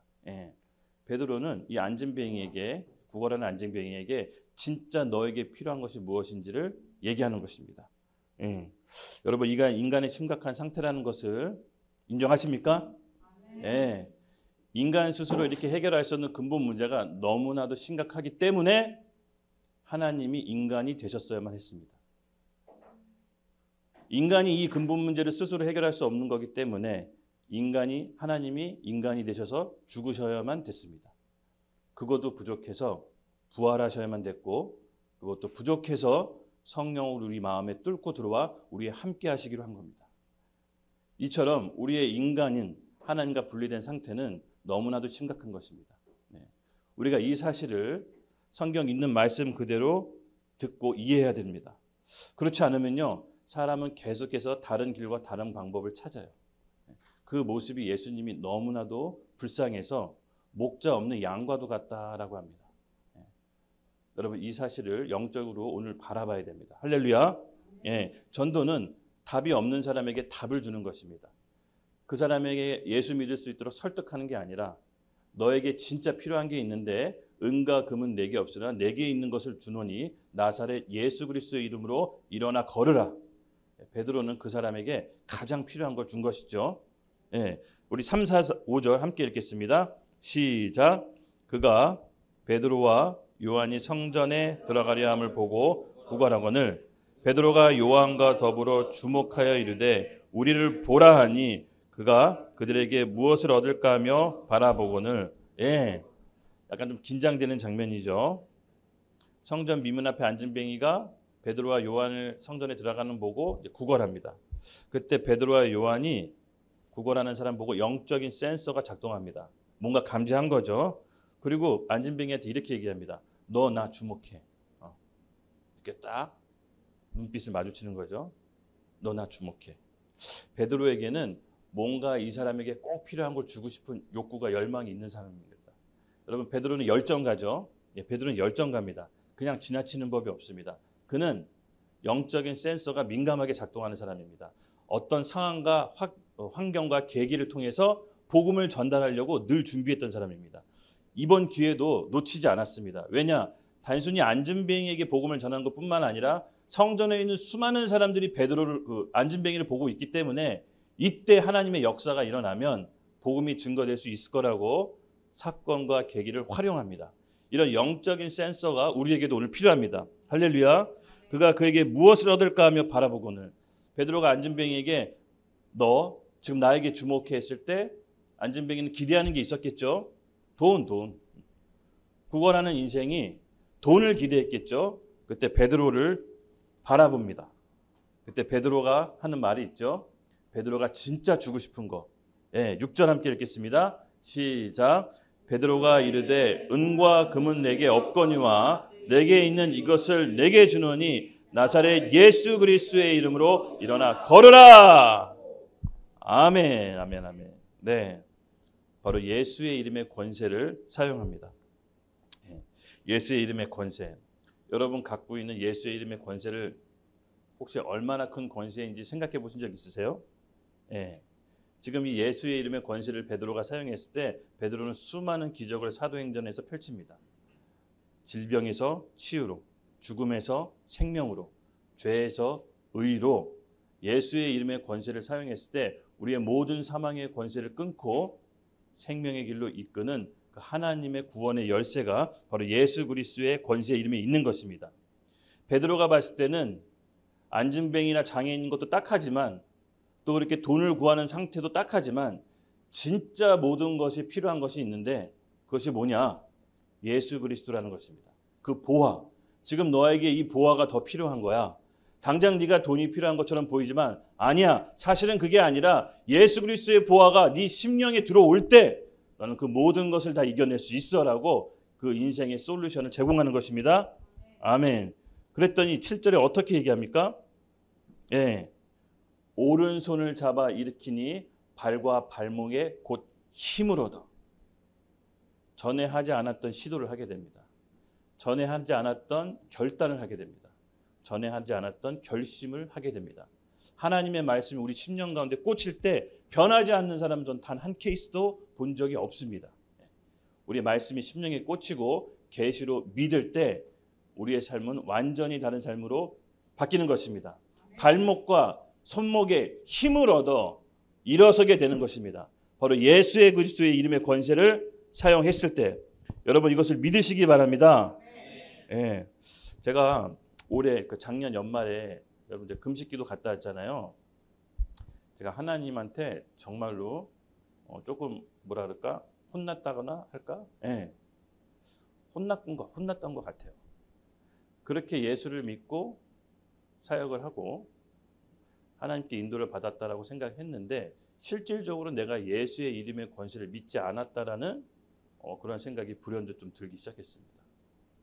베드로는 이 안진뱅이에게, 구걸하는 안진뱅이에게 진짜 너에게 필요한 것이 무엇인지를 얘기하는 것입니다. 여러분, 이가 인간의 심각한 상태라는 것을 인정하십니까? 네. 인간 스스로 이렇게 해결할 수 없는 근본 문제가 너무나도 심각하기 때문에 하나님이 인간이 되셨어야만 했습니다. 인간이 이 근본 문제를 스스로 해결할 수 없는 거기 때문에 하나님이 인간이 되셔서 죽으셔야만 됐습니다. 그것도 부족해서 부활하셔야만 됐고, 그것도 부족해서 성령으로 우리 마음에 뚫고 들어와 우리와 함께 하시기로 한 겁니다. 이처럼 우리의 인간인 하나님과 분리된 상태는 너무나도 심각한 것입니다. 우리가 이 사실을 성경 있는 말씀 그대로 듣고 이해해야 됩니다. 그렇지 않으면요, 사람은 계속해서 다른 길과 다른 방법을 찾아요. 그 모습이 예수님이 너무나도 불쌍해서 목자 없는 양과도 같다라고 합니다. 여러분, 이 사실을 영적으로 오늘 바라봐야 됩니다. 할렐루야. 전도는 답이 없는 사람에게 답을 주는 것입니다. 그 사람에게 예수 믿을 수 있도록 설득하는 게 아니라, 너에게 진짜 필요한 게 있는데 은과 금은 내게 없으나 내게 있는 것을 주노니 나사렛 예수 그리스도의 이름으로 일어나 걸으라. 베드로는 그 사람에게 가장 필요한 걸 준 것이죠. 우리 3, 4, 5절 함께 읽겠습니다. 시작. 그가 베드로와 요한이 성전에 들어가려 함을 보고 구걸하거늘 베드로가 요한과 더불어 주목하여 이르되 우리를 보라 하니 그가 그들에게 무엇을 얻을까 하며 바라보거늘. 약간 좀 긴장되는 장면이죠. 성전 미문 앞에 앉은 뱅이가 베드로와 요한을 성전에 들어가는 보고 구걸합니다. 그때 베드로와 요한이 구걸하는 사람 보고 영적인 센서가 작동합니다. 뭔가 감지한 거죠. 그리고 앉은 뱅이한테 이렇게 얘기합니다. 너 나 주목해. 이렇게 딱 눈빛을 마주치는 거죠. 너 나 주목해. 베드로에게는 뭔가 이 사람에게 꼭 필요한 걸 주고 싶은 욕구가, 열망이 있는 사람입니다. 여러분, 베드로는 열정가죠. 베드로는 열정가입니다. 그냥 지나치는 법이 없습니다. 그는 영적인 센서가 민감하게 작동하는 사람입니다. 어떤 상황과 환경과 계기를 통해서 복음을 전달하려고 늘 준비했던 사람입니다. 이번 기회도 놓치지 않았습니다. 왜냐? 단순히 앉은뱅이에게 복음을 전하는 것뿐만 아니라 성전에 있는 수많은 사람들이 베드로를, 앉은뱅이를 보고 있기 때문에 이때 하나님의 역사가 일어나면 복음이 증거될 수 있을 거라고 사건과 계기를 활용합니다. 이런 영적인 센서가 우리에게도 오늘 필요합니다. 할렐루야. 그가 그에게 무엇을 얻을까 하며 바라보고는, 베드로가 앉은뱅이에게 너 지금 나에게 주목해 했을 때 앉은뱅이는 기대하는 게 있었겠죠. 돈. 구걸하는 인생이 돈을 기대했겠죠. 그때 베드로를 바라봅니다. 그때 베드로가 하는 말이 있죠. 베드로가 진짜 주고 싶은 거. 6절 함께 읽겠습니다. 시작. 베드로가 이르되 은과 금은 내게 없거니와 내게 있는 이것을 내게 주노니 나사렛 예수 그리스도의 이름으로 일어나 걸으라. 아멘, 아멘, 아멘. 네, 바로 예수의 이름의 권세를 사용합니다. 예수의 이름의 권세. 여러분 갖고 있는 예수의 이름의 권세를 혹시 얼마나 큰 권세인지 생각해 보신 적 있으세요? 지금 이 예수의 이름의 권세를 베드로가 사용했을 때 베드로는 수많은 기적을 사도행전에서 펼칩니다. 질병에서 치유로, 죽음에서 생명으로, 죄에서 의로 예수의 이름의 권세를 사용했을 때 우리의 모든 사망의 권세를 끊고 생명의 길로 이끄는 그 하나님의 구원의 열쇠가 바로 예수 그리스도의 권세의 이름에 있는 것입니다. 베드로가 봤을 때는 앉은뱅이나 장애인인 것도 딱하지만 또 그렇게 돈을 구하는 상태도 딱하지만 진짜 모든 것이 필요한 것이 있는데 그것이 뭐냐? 예수 그리스도라는 것입니다. 그 보화. 지금 너에게 이 보화가 더 필요한 거야. 당장 네가 돈이 필요한 것처럼 보이지만 아니야. 사실은 그게 아니라 예수 그리스도의 보화가 네 심령에 들어올 때 너는 그 모든 것을 다 이겨낼 수 있어라고 그 인생의 솔루션을 제공하는 것입니다. 아멘. 그랬더니 7절에 어떻게 얘기합니까? 예. 오른손을 잡아 일으키니 발과 발목에 곧 힘을 얻어. 전에 하지 않았던 시도를 하게 됩니다. 전에 하지 않았던 결단을 하게 됩니다. 전에 하지 않았던 결심을 하게 됩니다. 하나님의 말씀이 우리 심령 가운데 꽂힐 때 변하지 않는 사람 전 단 한 케이스도 본 적이 없습니다. 우리 말씀이 심령에 꽂히고 계시로 믿을 때 우리의 삶은 완전히 다른 삶으로 바뀌는 것입니다. 발목과 손목에 힘을 얻어 일어서게 되는 것입니다. 바로 예수의 그리스도의 이름의 권세를 사용했을 때 여러분 이것을 믿으시기 바랍니다. 예, 제가 올해 작년 연말에 여러분들 금식기도 갔다 왔잖아요. 제가 하나님한테 정말로 조금 뭐라 그럴까 혼났다거나 할까? 예, 혼났던 것 같아요. 그렇게 예수를 믿고 사역을 하고 하나님께 인도를 받았다라고 생각했는데 실질적으로 내가 예수의 이름의 권세를 믿지 않았다라는 그런 생각이 불현듯 좀 들기 시작했습니다.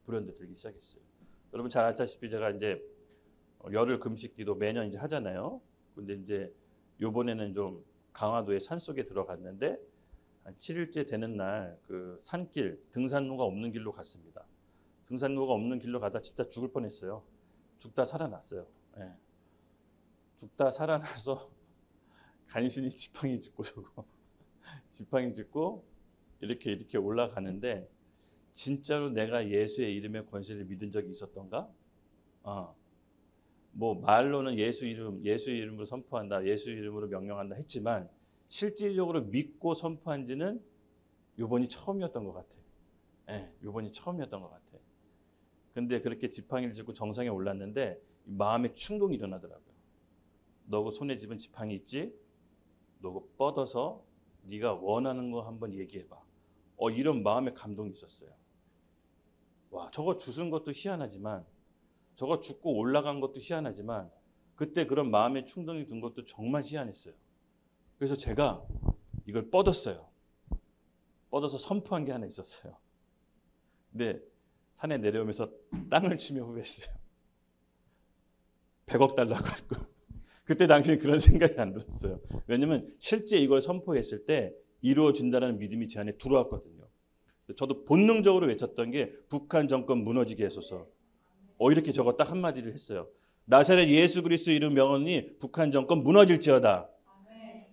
불현듯 들기 시작했어요. 여러분 잘 아시다시피 제가 이제 열흘 금식기도 매년 이제 하잖아요. 근데 이제 요번에는 좀 강화도의 산속에 들어갔는데 한 7일째 되는 날 그 산길 등산로가 없는 길로 갔습니다. 등산로가 없는 길로 가다 진짜 죽을 뻔했어요. 죽다 살아났어요. 예. 죽다 살아나서 간신히 지팡이 짚고 저거 지팡이 짚고 이렇게 올라가는데 진짜로 내가 예수의 이름의 권세를 믿은 적이 있었던가? 뭐 말로는 예수 이름으로 선포한다, 예수 이름으로 명령한다 했지만 실질적으로 믿고 선포한 지는 요번이 처음이었던 것 같아. 예, 요번이 처음이었던 것 같아. 근데 그렇게 지팡이를 짚고 정상에 올랐는데 마음에 충동이 일어나더라고요. 너 그 손에 집은 지팡이 있지? 너 그거 뻗어서 네가 원하는 거 한번 얘기해봐. 이런 마음의 감동이 있었어요. 와, 저거 주순 것도 희한하지만 저거 죽고 올라간 것도 희한하지만 그때 그런 마음의 충동이 든 것도 정말 희한했어요. 그래서 제가 이걸 뻗었어요. 뻗어서 선포한 게 하나 있었어요. 근데 산에 내려오면서 땅을 치며 후회했어요. 100억 달라고 할 걸. 그때 당시에 그런 생각이 안 들었어요. 왜냐면 실제 이걸 선포했을 때 이루어진다는 믿음이 제 안에 들어왔거든요. 저도 본능적으로 외쳤던 게 북한 정권 무너지게 해소서. 이렇게 저거 딱 한마디를 했어요. 나사렛 예수 그리스도 이름 명언이 북한 정권 무너질지어다.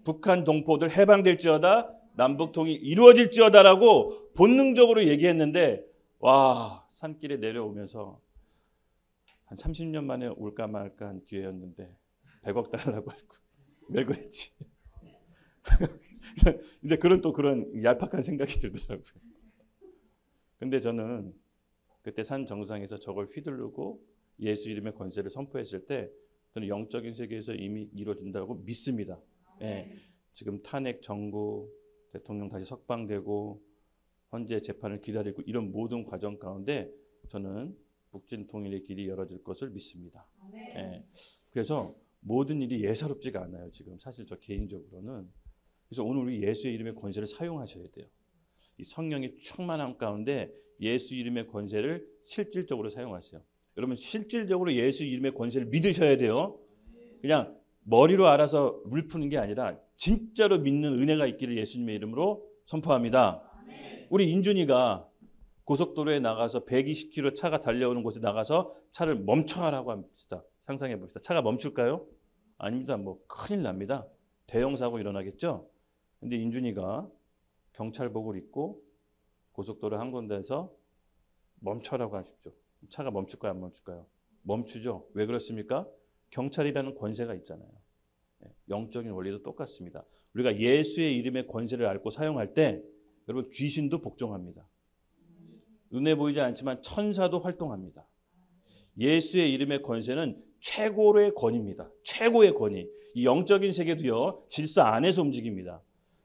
북한 동포들 해방될지어다. 남북통이 이루어질지어다라고 본능적으로 얘기했는데 와, 산길에 내려오면서 한 30년 만에 올까 말까 한 기회였는데 100억 달라고 알고 왜 그랬지? 근데 그런 얄팍한 생각이 들더라고요. 근데 저는 그때 산 정상에서 저걸 휘두르고 예수 이름의 권세를 선포했을 때 저는 영적인 세계에서 이미 이루어진다고 믿습니다. 예, 지금 탄핵 정부, 대통령 다시 석방되고 헌재 재판을 기다리고 이런 모든 과정 가운데 저는 북진 통일의 길이 열어질 것을 믿습니다. 예, 그래서 모든 일이 예사롭지가 않아요. 지금 사실 저 개인적으로는. 그래서 오늘 우리 예수의 이름의 권세를 사용하셔야 돼요. 이 성령의 충만함 가운데 예수 이름의 권세를 실질적으로 사용하세요. 여러분 실질적으로 예수 이름의 권세를 믿으셔야 돼요. 그냥 머리로 알아서 물 푸는 게 아니라 진짜로 믿는 은혜가 있기를 예수님의 이름으로 선포합니다. 우리 인준이가 고속도로에 나가서 120km 차가 달려오는 곳에 나가서 차를 멈춰라고 합니다. 상상해 봅시다. 차가 멈출까요? 아닙니다. 뭐 큰일 납니다. 대형 사고 일어나겠죠. 근데 인준이가 경찰복을 입고 고속도로 한 군데에서 멈춰라고 하십시오. 차가 멈출까요? 안 멈출까요? 멈추죠. 왜 그렇습니까? 경찰이라는 권세가 있잖아요. 영적인 원리도 똑같습니다. 우리가 예수의 이름의 권세를 앓고 사용할 때 여러분 귀신도 복종합니다. 눈에 보이지 않지만 천사도 활동합니다. 예수의 이름의 권세는 최고의 권위입니다. 최고의 권위. 이 영적인 세계도요. 질서 안에서 움직입니다.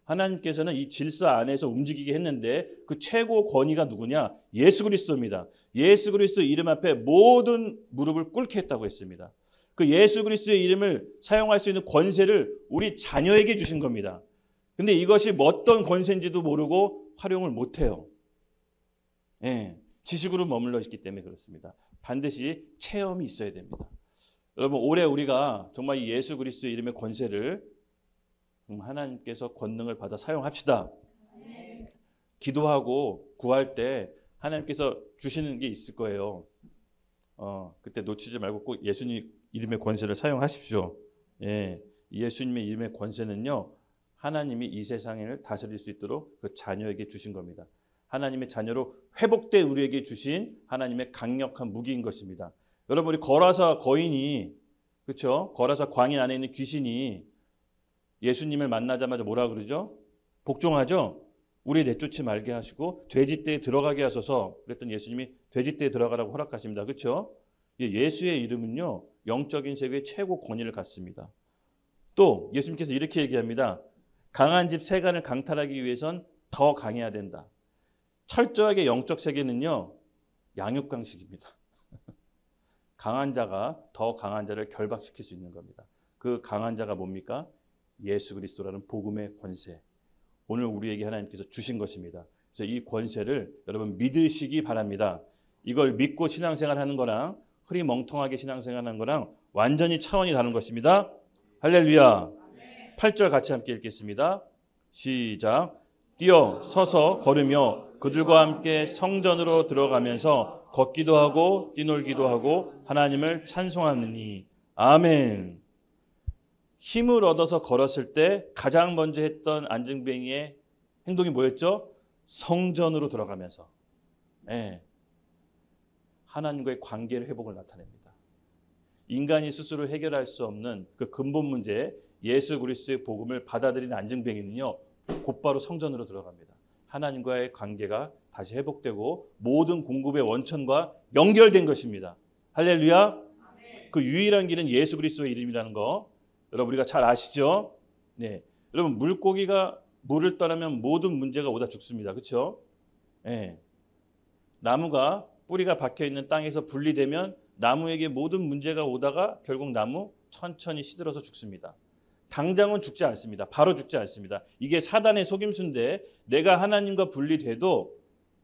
하나님께서는 이 질서 안에서 움직이게 했는데 그 최고 권위가 누구냐? 예수 그리스도입니다. 예수 그리스도 이름 앞에 모든 무릎을 꿇게 했다고 했습니다. 그 예수 그리스도의 이름을 사용할 수 있는 권세를 우리 자녀에게 주신 겁니다. 근데 이것이 어떤 권세인지도 모르고 활용을 못해요. 예, 지식으로 머물러 있기 때문에 그렇습니다. 반드시 체험이 있어야 됩니다. 여러분, 올해 우리가 정말 이 예수 그리스도의 이름의 권세를 하나님께서 권능을 받아 사용합시다. 기도하고 구할 때 하나님께서 주시는 게 있을 거예요. 그때 놓치지 말고 꼭 예수님 이름의 권세를 사용하십시오. 예, 예수님의 이름의 권세는요, 하나님이 이 세상을 다스릴 수 있도록 그 자녀에게 주신 겁니다. 하나님의 자녀로 회복된 우리에게 주신 하나님의 강력한 무기인 것입니다. 여러분, 우리 거라사 거인이, 그렇죠? 거라사 광인 안에 있는 귀신이 예수님을 만나자마자 뭐라 그러죠? 복종하죠? 우리 내쫓지 말게 하시고 돼지떼에 들어가게 하소서. 그랬더니 예수님이 돼지떼에 들어가라고 허락하십니다. 그렇죠? 예수의 이름은요, 영적인 세계의 최고 권위를 갖습니다. 또 예수님께서 이렇게 얘기합니다. 강한 집 세간을 강탈하기 위해선 더 강해야 된다. 철저하게 영적 세계는요, 양육강식입니다. 강한 자가 더 강한 자를 결박시킬 수 있는 겁니다. 그 강한 자가 뭡니까? 예수 그리스도라는 복음의 권세. 오늘 우리에게 하나님께서 주신 것입니다. 그래서 이 권세를 여러분 믿으시기 바랍니다. 이걸 믿고 신앙생활하는 거랑 흐리멍텅하게 신앙생활하는 거랑 완전히 차원이 다른 것입니다. 할렐루야. 8절 같이 함께 읽겠습니다. 시작. 뛰어 서서 걸으며 그들과 함께 성전으로 들어가면서 걷기도 하고 뛰놀기도 하고 하나님을 찬송하느니. 아멘. 힘을 얻어서 걸었을 때 가장 먼저 했던 안증뱅이의 행동이 뭐였죠? 성전으로 들어가면서 하나님과의 관계를 회복을 나타냅니다. 인간이 스스로 해결할 수 없는 그 근본 문제, 예수 그리스도의 복음을 받아들인 안증뱅이는요, 곧바로 성전으로 들어갑니다. 하나님과의 관계가 다시 회복되고 모든 공급의 원천과 연결된 것입니다. 할렐루야. 그 유일한 길은 예수 그리스도의 이름이라는 거 여러분 우리가 잘 아시죠? 네, 여러분 물고기가 물을 떠나면 모든 문제가 오다 죽습니다. 그렇죠? 네. 나무가 뿌리가 박혀 있는 땅에서 분리되면 나무에게 모든 문제가 오다가 결국 나무 천천히 시들어서 죽습니다. 당장은 죽지 않습니다. 바로 죽지 않습니다. 이게 사단의 속임수인데 내가 하나님과 분리돼도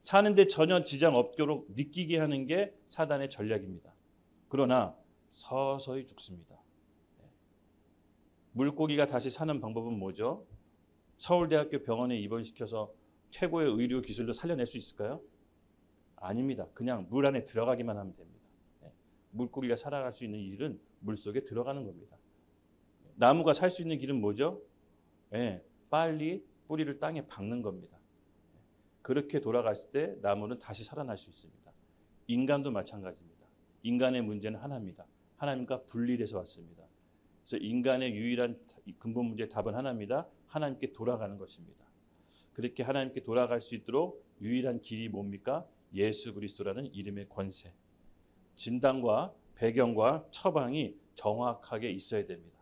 사는데 전혀 지장 없도록 느끼게 하는 게 사단의 전략입니다. 그러나 서서히 죽습니다. 물고기가 다시 사는 방법은 뭐죠? 서울대학교 병원에 입원시켜서 최고의 의료 기술로 살려낼 수 있을까요? 아닙니다. 그냥 물 안에 들어가기만 하면 됩니다. 물고기가 살아갈 수 있는 일은 물속에 들어가는 겁니다. 나무가 살 수 있는 길은 뭐죠? 빨리 뿌리를 땅에 박는 겁니다. 그렇게 돌아갔을 때 나무는 다시 살아날 수 있습니다. 인간도 마찬가지입니다. 인간의 문제는 하나입니다. 하나님과 분리돼서 왔습니다. 그래서 인간의 유일한 근본 문제의 답은 하나입니다. 하나님께 돌아가는 것입니다. 그렇게 하나님께 돌아갈 수 있도록 유일한 길이 뭡니까? 예수 그리스도라는 이름의 권세. 진단과 배경과 처방이 정확하게 있어야 됩니다.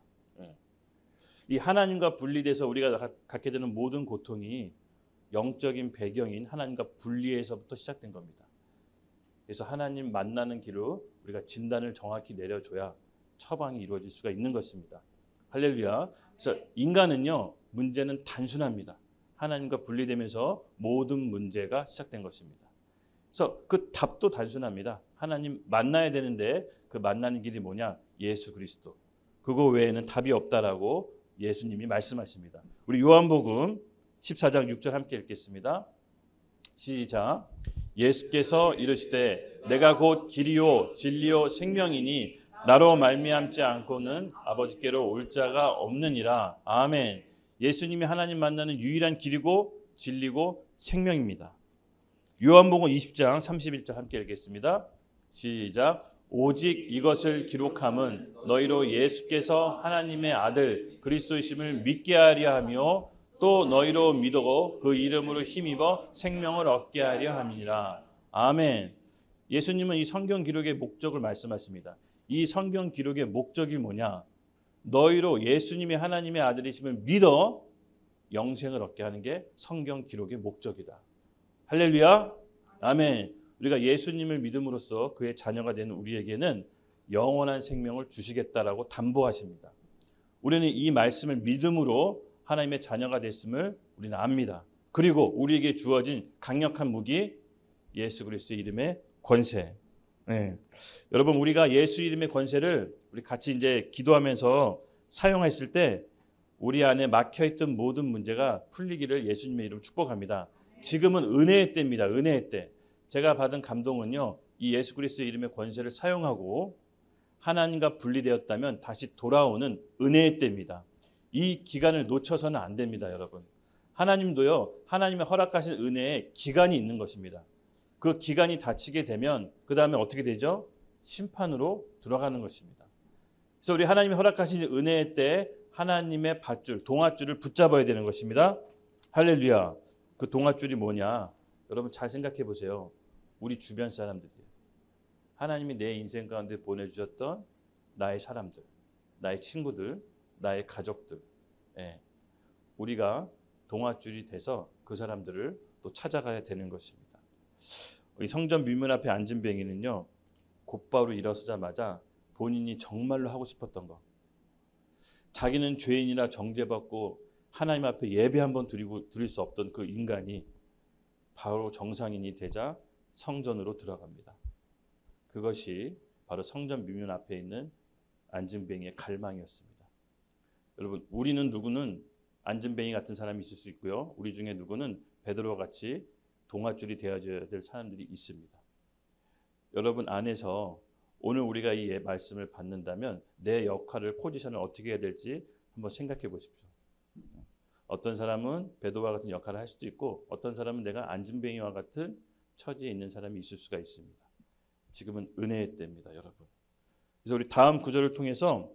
이 하나님과 분리돼서 우리가 갖게 되는 모든 고통이 영적인 배경인 하나님과 분리해서부터 시작된 겁니다. 그래서 하나님 만나는 길로 우리가 진단을 정확히 내려줘야 처방이 이루어질 수가 있는 것입니다. 할렐루야. 그래서 인간은요, 문제는 단순합니다. 하나님과 분리되면서 모든 문제가 시작된 것입니다. 그래서 그 답도 단순합니다. 하나님 만나야 되는데 그 만나는 길이 뭐냐? 예수 그리스도. 그거 외에는 답이 없다라고 예수님이 말씀하십니다. 우리 요한복음 14장 6절 함께 읽겠습니다. 시작. 예수께서 이르시되 내가 곧 길이요 진리요 생명이니 나로 말미암지 않고는 아버지께로 올 자가 없느니라. 아멘. 예수님이 하나님 만나는 유일한 길이고 진리고 생명입니다. 요한복음 20장 31절 함께 읽겠습니다. 시작. 오직 이것을 기록함은 너희로 예수께서 하나님의 아들 그리스도이심을 믿게 하려 하며 또 너희로 믿어 그 이름으로 힘입어 생명을 얻게 하려 함이니라. 아멘. 예수님은 이 성경 기록의 목적을 말씀하십니다. 이 성경 기록의 목적이 뭐냐? 너희로 예수님이 하나님의 아들이심을 믿어 영생을 얻게 하는 게 성경 기록의 목적이다. 할렐루야. 아멘. 우리가 예수님을 믿음으로써 그의 자녀가 되는 우리에게는 영원한 생명을 주시겠다라고 담보하십니다. 우리는 이 말씀을 믿음으로 하나님의 자녀가 됐음을 우리는 압니다. 그리고 우리에게 주어진 강력한 무기 예수 그리스도의 이름의 권세. 네. 여러분 우리가 예수 이름의 권세를 우리 같이 이제 기도하면서 사용했을 때 우리 안에 막혀있던 모든 문제가 풀리기를 예수님의 이름으로 축복합니다. 지금은 은혜의 때입니다. 은혜의 때. 제가 받은 감동은요. 이 예수 그리스도의 이름의 권세를 사용하고 하나님과 분리되었다면 다시 돌아오는 은혜의 때입니다. 이 기간을 놓쳐서는 안 됩니다. 여러분. 하나님도요. 하나님의 허락하신 은혜에 기간이 있는 것입니다. 그 기간이 닫히게 되면 그 다음에 어떻게 되죠? 심판으로 들어가는 것입니다. 그래서 우리 하나님이 허락하신 은혜의 때 하나님의 밧줄, 동아줄을 붙잡아야 되는 것입니다. 할렐루야. 그 동아줄이 뭐냐? 여러분 잘 생각해 보세요. 우리 주변 사람들이에요. 하나님이 내 인생 가운데 보내주셨던 나의 사람들, 나의 친구들, 나의 가족들. 예. 우리가 동아줄이 돼서 그 사람들을 또 찾아가야 되는 것입니다. 이 성전 미문 앞에 앉은 뱅이는요. 곧바로 일어서자마자 본인이 정말로 하고 싶었던 거. 자기는 죄인이라 정죄받고 하나님 앞에 예배 한번 드릴 수 없던 그 인간이 바로 정상인이 되자 성전으로 들어갑니다. 그것이 바로 성전 미문 앞에 있는 앉은뱅이의 갈망이었습니다. 여러분 우리는 누구는 앉은뱅이 같은 사람이 있을 수 있고요. 우리 중에 누구는 베드로와 같이 동아줄이 되어줘야 될 사람들이 있습니다. 여러분 안에서 오늘 우리가 이 말씀을 받는다면 내 역할을 포지션을 어떻게 해야 될지 한번 생각해 보십시오. 어떤 사람은 베드로와 같은 역할을 할 수도 있고 어떤 사람은 내가 앉은뱅이와 같은 처지에 있는 사람이 있을 수가 있습니다. 지금은 은혜의 때입니다. 여러분. 그래서 우리 다음 구절을 통해서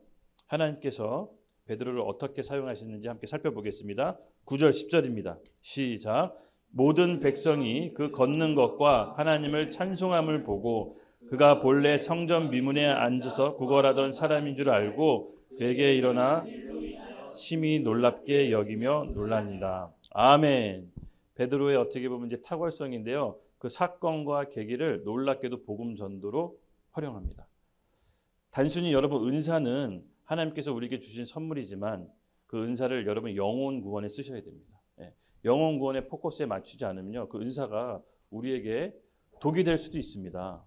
하나님께서 베드로를 어떻게 사용하시는지 함께 살펴보겠습니다. 9절 10절입니다. 시작. 모든 백성이 그 걷는 것과 하나님을 찬송함을 보고 그가 본래 성전 미문에 앉아서 구걸하던 사람인 줄 알고 그에게 일어나 심히 놀랍게 여기며 놀랍니다. 아멘. 베드로의 어떻게 보면 이제 탁월성인데요. 그 사건과 계기를 놀랍게도 복음 전도로 활용합니다. 단순히 여러분 은사는 하나님께서 우리에게 주신 선물이지만 그 은사를 여러분 영혼 구원에 쓰셔야 됩니다. 영혼 구원의 포커스에 맞추지 않으면요. 그 은사가 우리에게 독이 될 수도 있습니다.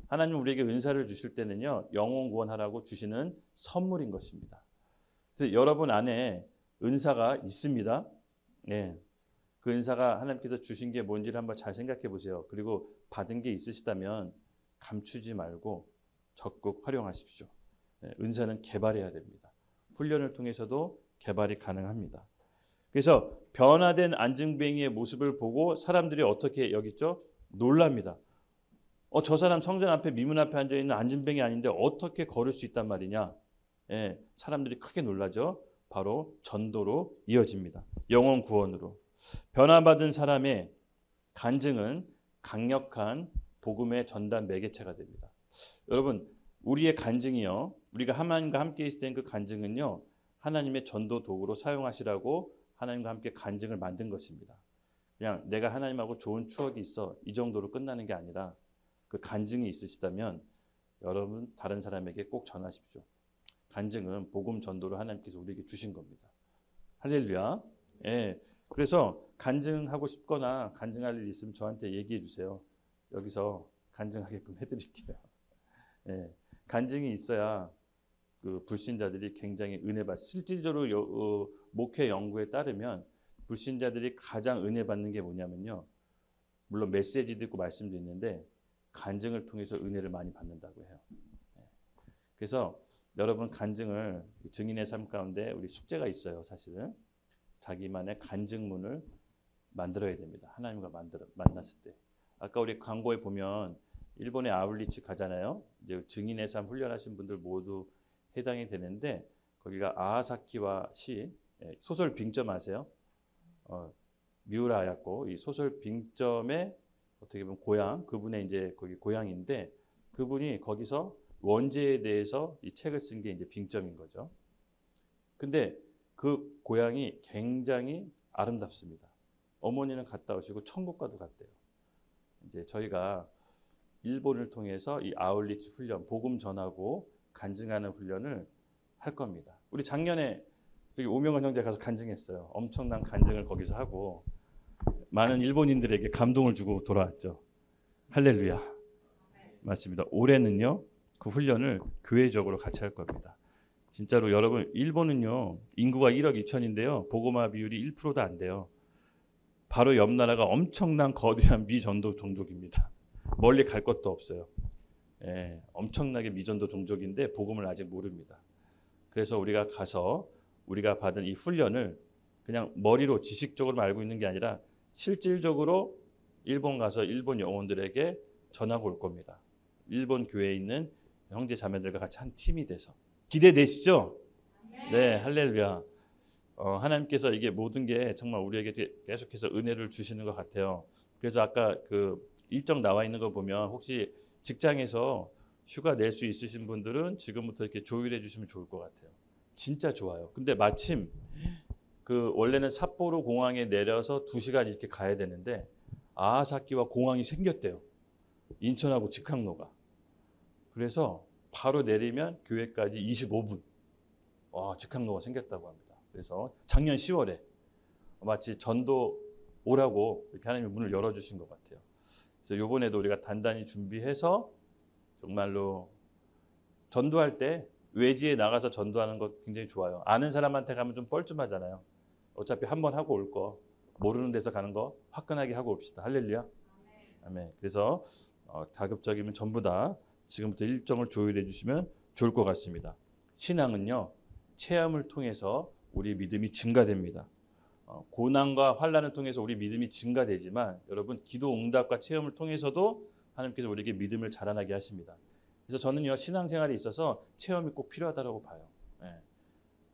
하나님 우리에게 은사를 주실 때는요. 영혼 구원하라고 주시는 선물인 것입니다. 그래서 여러분 안에 은사가 있습니다. 그 은사가 하나님께서 주신 게 뭔지를 한번 잘 생각해 보세요. 그리고 받은 게 있으시다면 감추지 말고 적극 활용하십시오. 은사는 개발해야 됩니다. 훈련을 통해서도 개발이 가능합니다. 그래서 변화된 앉은뱅이의 모습을 보고 사람들이 어떻게 여겼죠? 놀랍니다. 저 사람 성전 앞에 미문 앞에 앉아있는 앉은뱅이 아닌데 어떻게 걸을 수 있단 말이냐? 사람들이 크게 놀라죠. 바로 전도로 이어집니다. 영혼 구원으로. 변화받은 사람의 간증은 강력한 복음의 전달 매개체가 됩니다. 여러분 우리의 간증이요. 우리가 하나님과 함께 있을 때는 그 간증은요. 하나님의 전도 도구로 사용하시라고 하나님과 함께 간증을 만든 것입니다. 그냥 내가 하나님하고 좋은 추억이 있어 이 정도로 끝나는 게 아니라 그 간증이 있으시다면 여러분 다른 사람에게 꼭 전하십시오. 간증은 복음 전도로 하나님께서 우리에게 주신 겁니다. 할렐루야. 그래서 간증하고 싶거나 간증할 일 있으면 저한테 얘기해 주세요. 여기서 간증하게끔 해드릴게요. 간증이 있어야 그 불신자들이 굉장히 은혜 받. 실질적으로 목회 연구에 따르면 불신자들이 가장 은혜 받는 게 뭐냐면요. 물론 메시지도 있고 말씀도 있는데 간증을 통해서 은혜를 많이 받는다고 해요. 그래서 여러분 간증을 증인의 삶 가운데 우리 숙제가 있어요. 사실은 자기만의 간증문을 만들어야 됩니다. 하나님과 만났을 때. 아까 우리 광고에 보면 일본의 아울리치 가잖아요. 이제 증인의 삶 훈련하신 분들 모두 해당이 되는데 거기가 아하사키와 시 소설 빙점 아세요? 미우라 아야코 이 소설 빙점의 어떻게 보면 고향 그분의 이제 거기 고향인데 그분이 거기서 원죄에 대해서 이 책을 쓴 게 이제 빙점인 거죠. 근데 그 고향이 굉장히 아름답습니다. 어머니는 갔다 오시고 천국과도 갔대요. 이제 저희가 일본을 통해서 이 아울리치 훈련, 복음 전하고 간증하는 훈련을 할 겁니다. 우리 작년에 여기 오명원 형제 가서 간증했어요. 엄청난 간증을 거기서 하고 많은 일본인들에게 감동을 주고 돌아왔죠. 할렐루야. 맞습니다. 올해는요, 그 훈련을 교회적으로 같이 할 겁니다. 진짜로 여러분, 일본은요 인구가 1억 2천인데요 복음화 비율이 1%도 안 돼요. 바로 옆 나라가 엄청난 거대한 미전도 종족입니다. 멀리 갈 것도 없어요. 예, 엄청나게 미전도 종족인데 복음을 아직 모릅니다. 그래서 우리가 가서 우리가 받은 이 훈련을 그냥 머리로 지식적으로 알고 있는 게 아니라 실질적으로 일본 가서 일본 영혼들에게 전하고 올 겁니다. 일본 교회에 있는 형제 자매들과 같이 한 팀이 돼서. 기대되시죠? 네, 할렐루야. 하나님께서 이게 모든 게 정말 우리에게 계속해서 은혜를 주시는 것 같아요. 그래서 아까 그 일정 나와 있는 거 보면 혹시 직장에서 휴가 낼 수 있으신 분들은 지금부터 이렇게 조율해 주시면 좋을 것 같아요. 진짜 좋아요. 근데 마침 그 원래는 삿포로 공항에 내려서 2시간 이렇게 가야 되는데 아사키와 공항이 생겼대요. 인천하고 직항로가. 그래서 바로 내리면 교회까지 25분. 직항로가 생겼다고 합니다. 그래서 작년 10월에 마치 전도 오라고 이렇게 하나님이 문을 열어주신 것 같아요. 그래서 이번에도 우리가 단단히 준비해서 정말로 전도할 때 외지에 나가서 전도하는 거 굉장히 좋아요. 아는 사람한테 가면 좀 뻘쭘하잖아요. 어차피 한 번 하고 올 거, 모르는 데서 가는 거 화끈하게 하고 옵시다. 할렐루야. 아멘. 그래서 가급적이면 전부 다 지금부터 일정을 조율해 주시면 좋을 것 같습니다. 신앙은요, 체험을 통해서 우리 믿음이 증가됩니다. 고난과 환난을 통해서 우리 믿음이 증가되지만 여러분 기도 응답과 체험을 통해서도 하나님께서 우리에게 믿음을 자라나게 하십니다. 그래서 저는요 신앙생활에 있어서 체험이 꼭 필요하다고 봐요.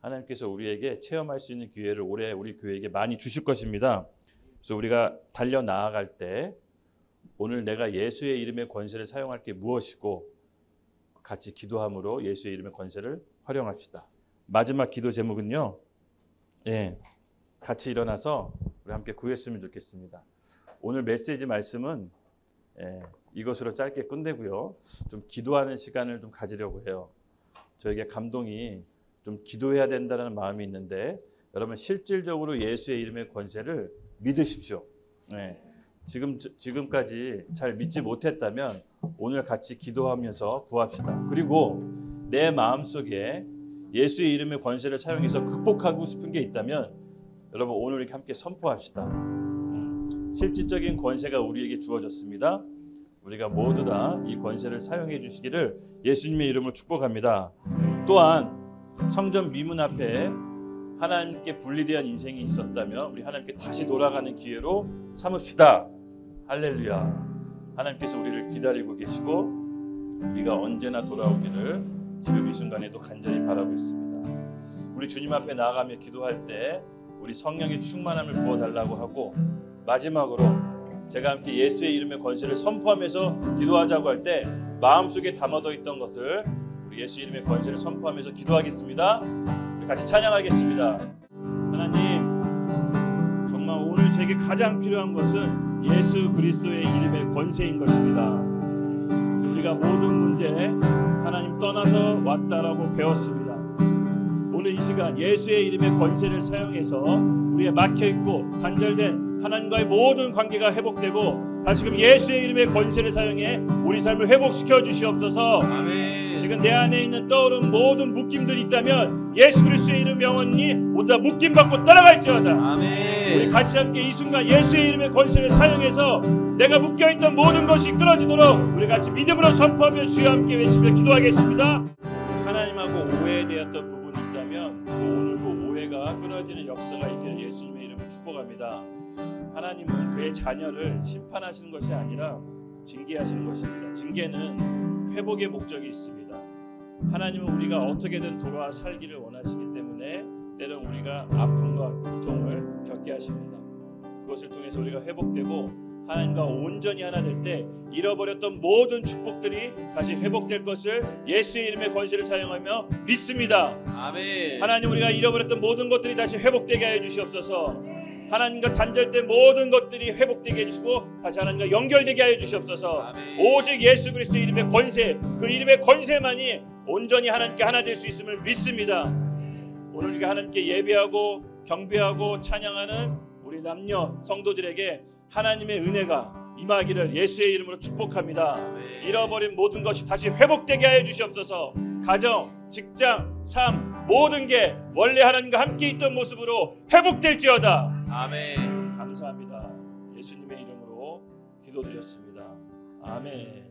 하나님께서 우리에게 체험할 수 있는 기회를 올해 우리 교회에게 많이 주실 것입니다. 그래서 우리가 달려 나아갈 때 오늘 내가 예수의 이름의 권세를 사용할 게 무엇이고 같이 기도함으로 예수의 이름의 권세를 활용합시다. 마지막 기도 제목은요. 같이 일어나서 우리 함께 구했으면 좋겠습니다. 오늘 메시지 말씀은 이것으로 짧게 끝내고요. 좀 기도하는 시간을 좀 가지려고 해요. 저에게 감동이 좀 기도해야 된다는 마음이 있는데 여러분 실질적으로 예수의 이름의 권세를 믿으십시오. 지금까지 잘 믿지 못했다면 오늘 같이 기도하면서 구합시다. 그리고 내 마음속에 예수의 이름의 권세를 사용해서 극복하고 싶은 게 있다면 여러분 오늘 이렇게 함께 선포합시다. 실질적인 권세가 우리에게 주어졌습니다. 우리가 모두 다 이 권세를 사용해 주시기를 예수님의 이름으로 축복합니다. 또한 성전 미문 앞에 하나님께 분리된 인생이 있었다면 우리 하나님께 다시 돌아가는 기회로 삼읍시다. 할렐루야. 하나님께서 우리를 기다리고 계시고 우리가 언제나 돌아오기를 지금 이 순간에도 간절히 바라고 있습니다. 우리 주님 앞에 나아가며 기도할 때 우리 성령의 충만함을 부어달라고 하고 마지막으로 제가 함께 예수의 이름의 권세를 선포하면서 기도하자고 할 때 마음속에 담아둬 있던 것을 우리 예수 이름의 권세를 선포하면서 기도하겠습니다. 우리 같이 찬양하겠습니다. 하나님 정말 오늘 제게 가장 필요한 것은 예수 그리스도의 이름의 권세인 것입니다. 우리가 모든 문제 하나님 떠나서 왔다라고 배웠습니다. 오늘 이 시간 예수의 이름의 권세를 사용해서 우리의 막혀있고 단절된 하나님과의 모든 관계가 회복되고 다시금 예수의 이름의 권세를 사용해 우리 삶을 회복시켜 주시옵소서. 아멘. 지금 내 안에 있는 떠오른 모든 묶임들이 있다면 예수 그리스도의 이름 명언이 모두 다 묶임받고 떠나갈지어다. 아멘. 우리 같이 함께 이 순간 예수의 이름의 권세를 사용해서 내가 묶여있던 모든 것이 끊어지도록 우리 같이 믿음으로 선포하며 주여 함께 외치며 기도하겠습니다. 하나님하고 오해되었던 부분이 있다면 오늘 그 오해가 끊어지는 역사가 있기를 예수님의 이름으로 축복합니다. 하나님은 그의 자녀를 심판하시는 것이 아니라 징계하시는 것입니다. 징계는 회복의 목적이 있습니다. 하나님은 우리가 어떻게든 돌아와 살기를 원하시기 때문에 때론 우리가 아픔과 고통을 겪게 하십니다. 그것을 통해서 우리가 회복되고 하나님과 온전히 하나 될 때 잃어버렸던 모든 축복들이 다시 회복될 것을 예수의 이름의 권세를 사용하며 믿습니다. 아멘. 하나님, 우리가 잃어버렸던 모든 것들이 다시 회복되게 하여 주시옵소서. 하나님과 단절된 모든 것들이 회복되게 해주시고 다시 하나님과 연결되게 하여 주시옵소서. 아멘. 오직 예수 그리스도의 이름의 권세, 그 이름의 권세만이 온전히 하나님께 하나 될 수 있음을 믿습니다. 오늘 우리가 하나님께 예배하고 경배하고 찬양하는 우리 남녀 성도들에게 하나님의 은혜가 임하기를 예수의 이름으로 축복합니다. 아멘. 잃어버린 모든 것이 다시 회복되게 하여 주시옵소서. 가정, 직장, 삶 모든 게 원래 하나님과 함께 있던 모습으로 회복될지어다. 아멘. 감사합니다. 예수님의 이름으로 기도드렸습니다. 아멘.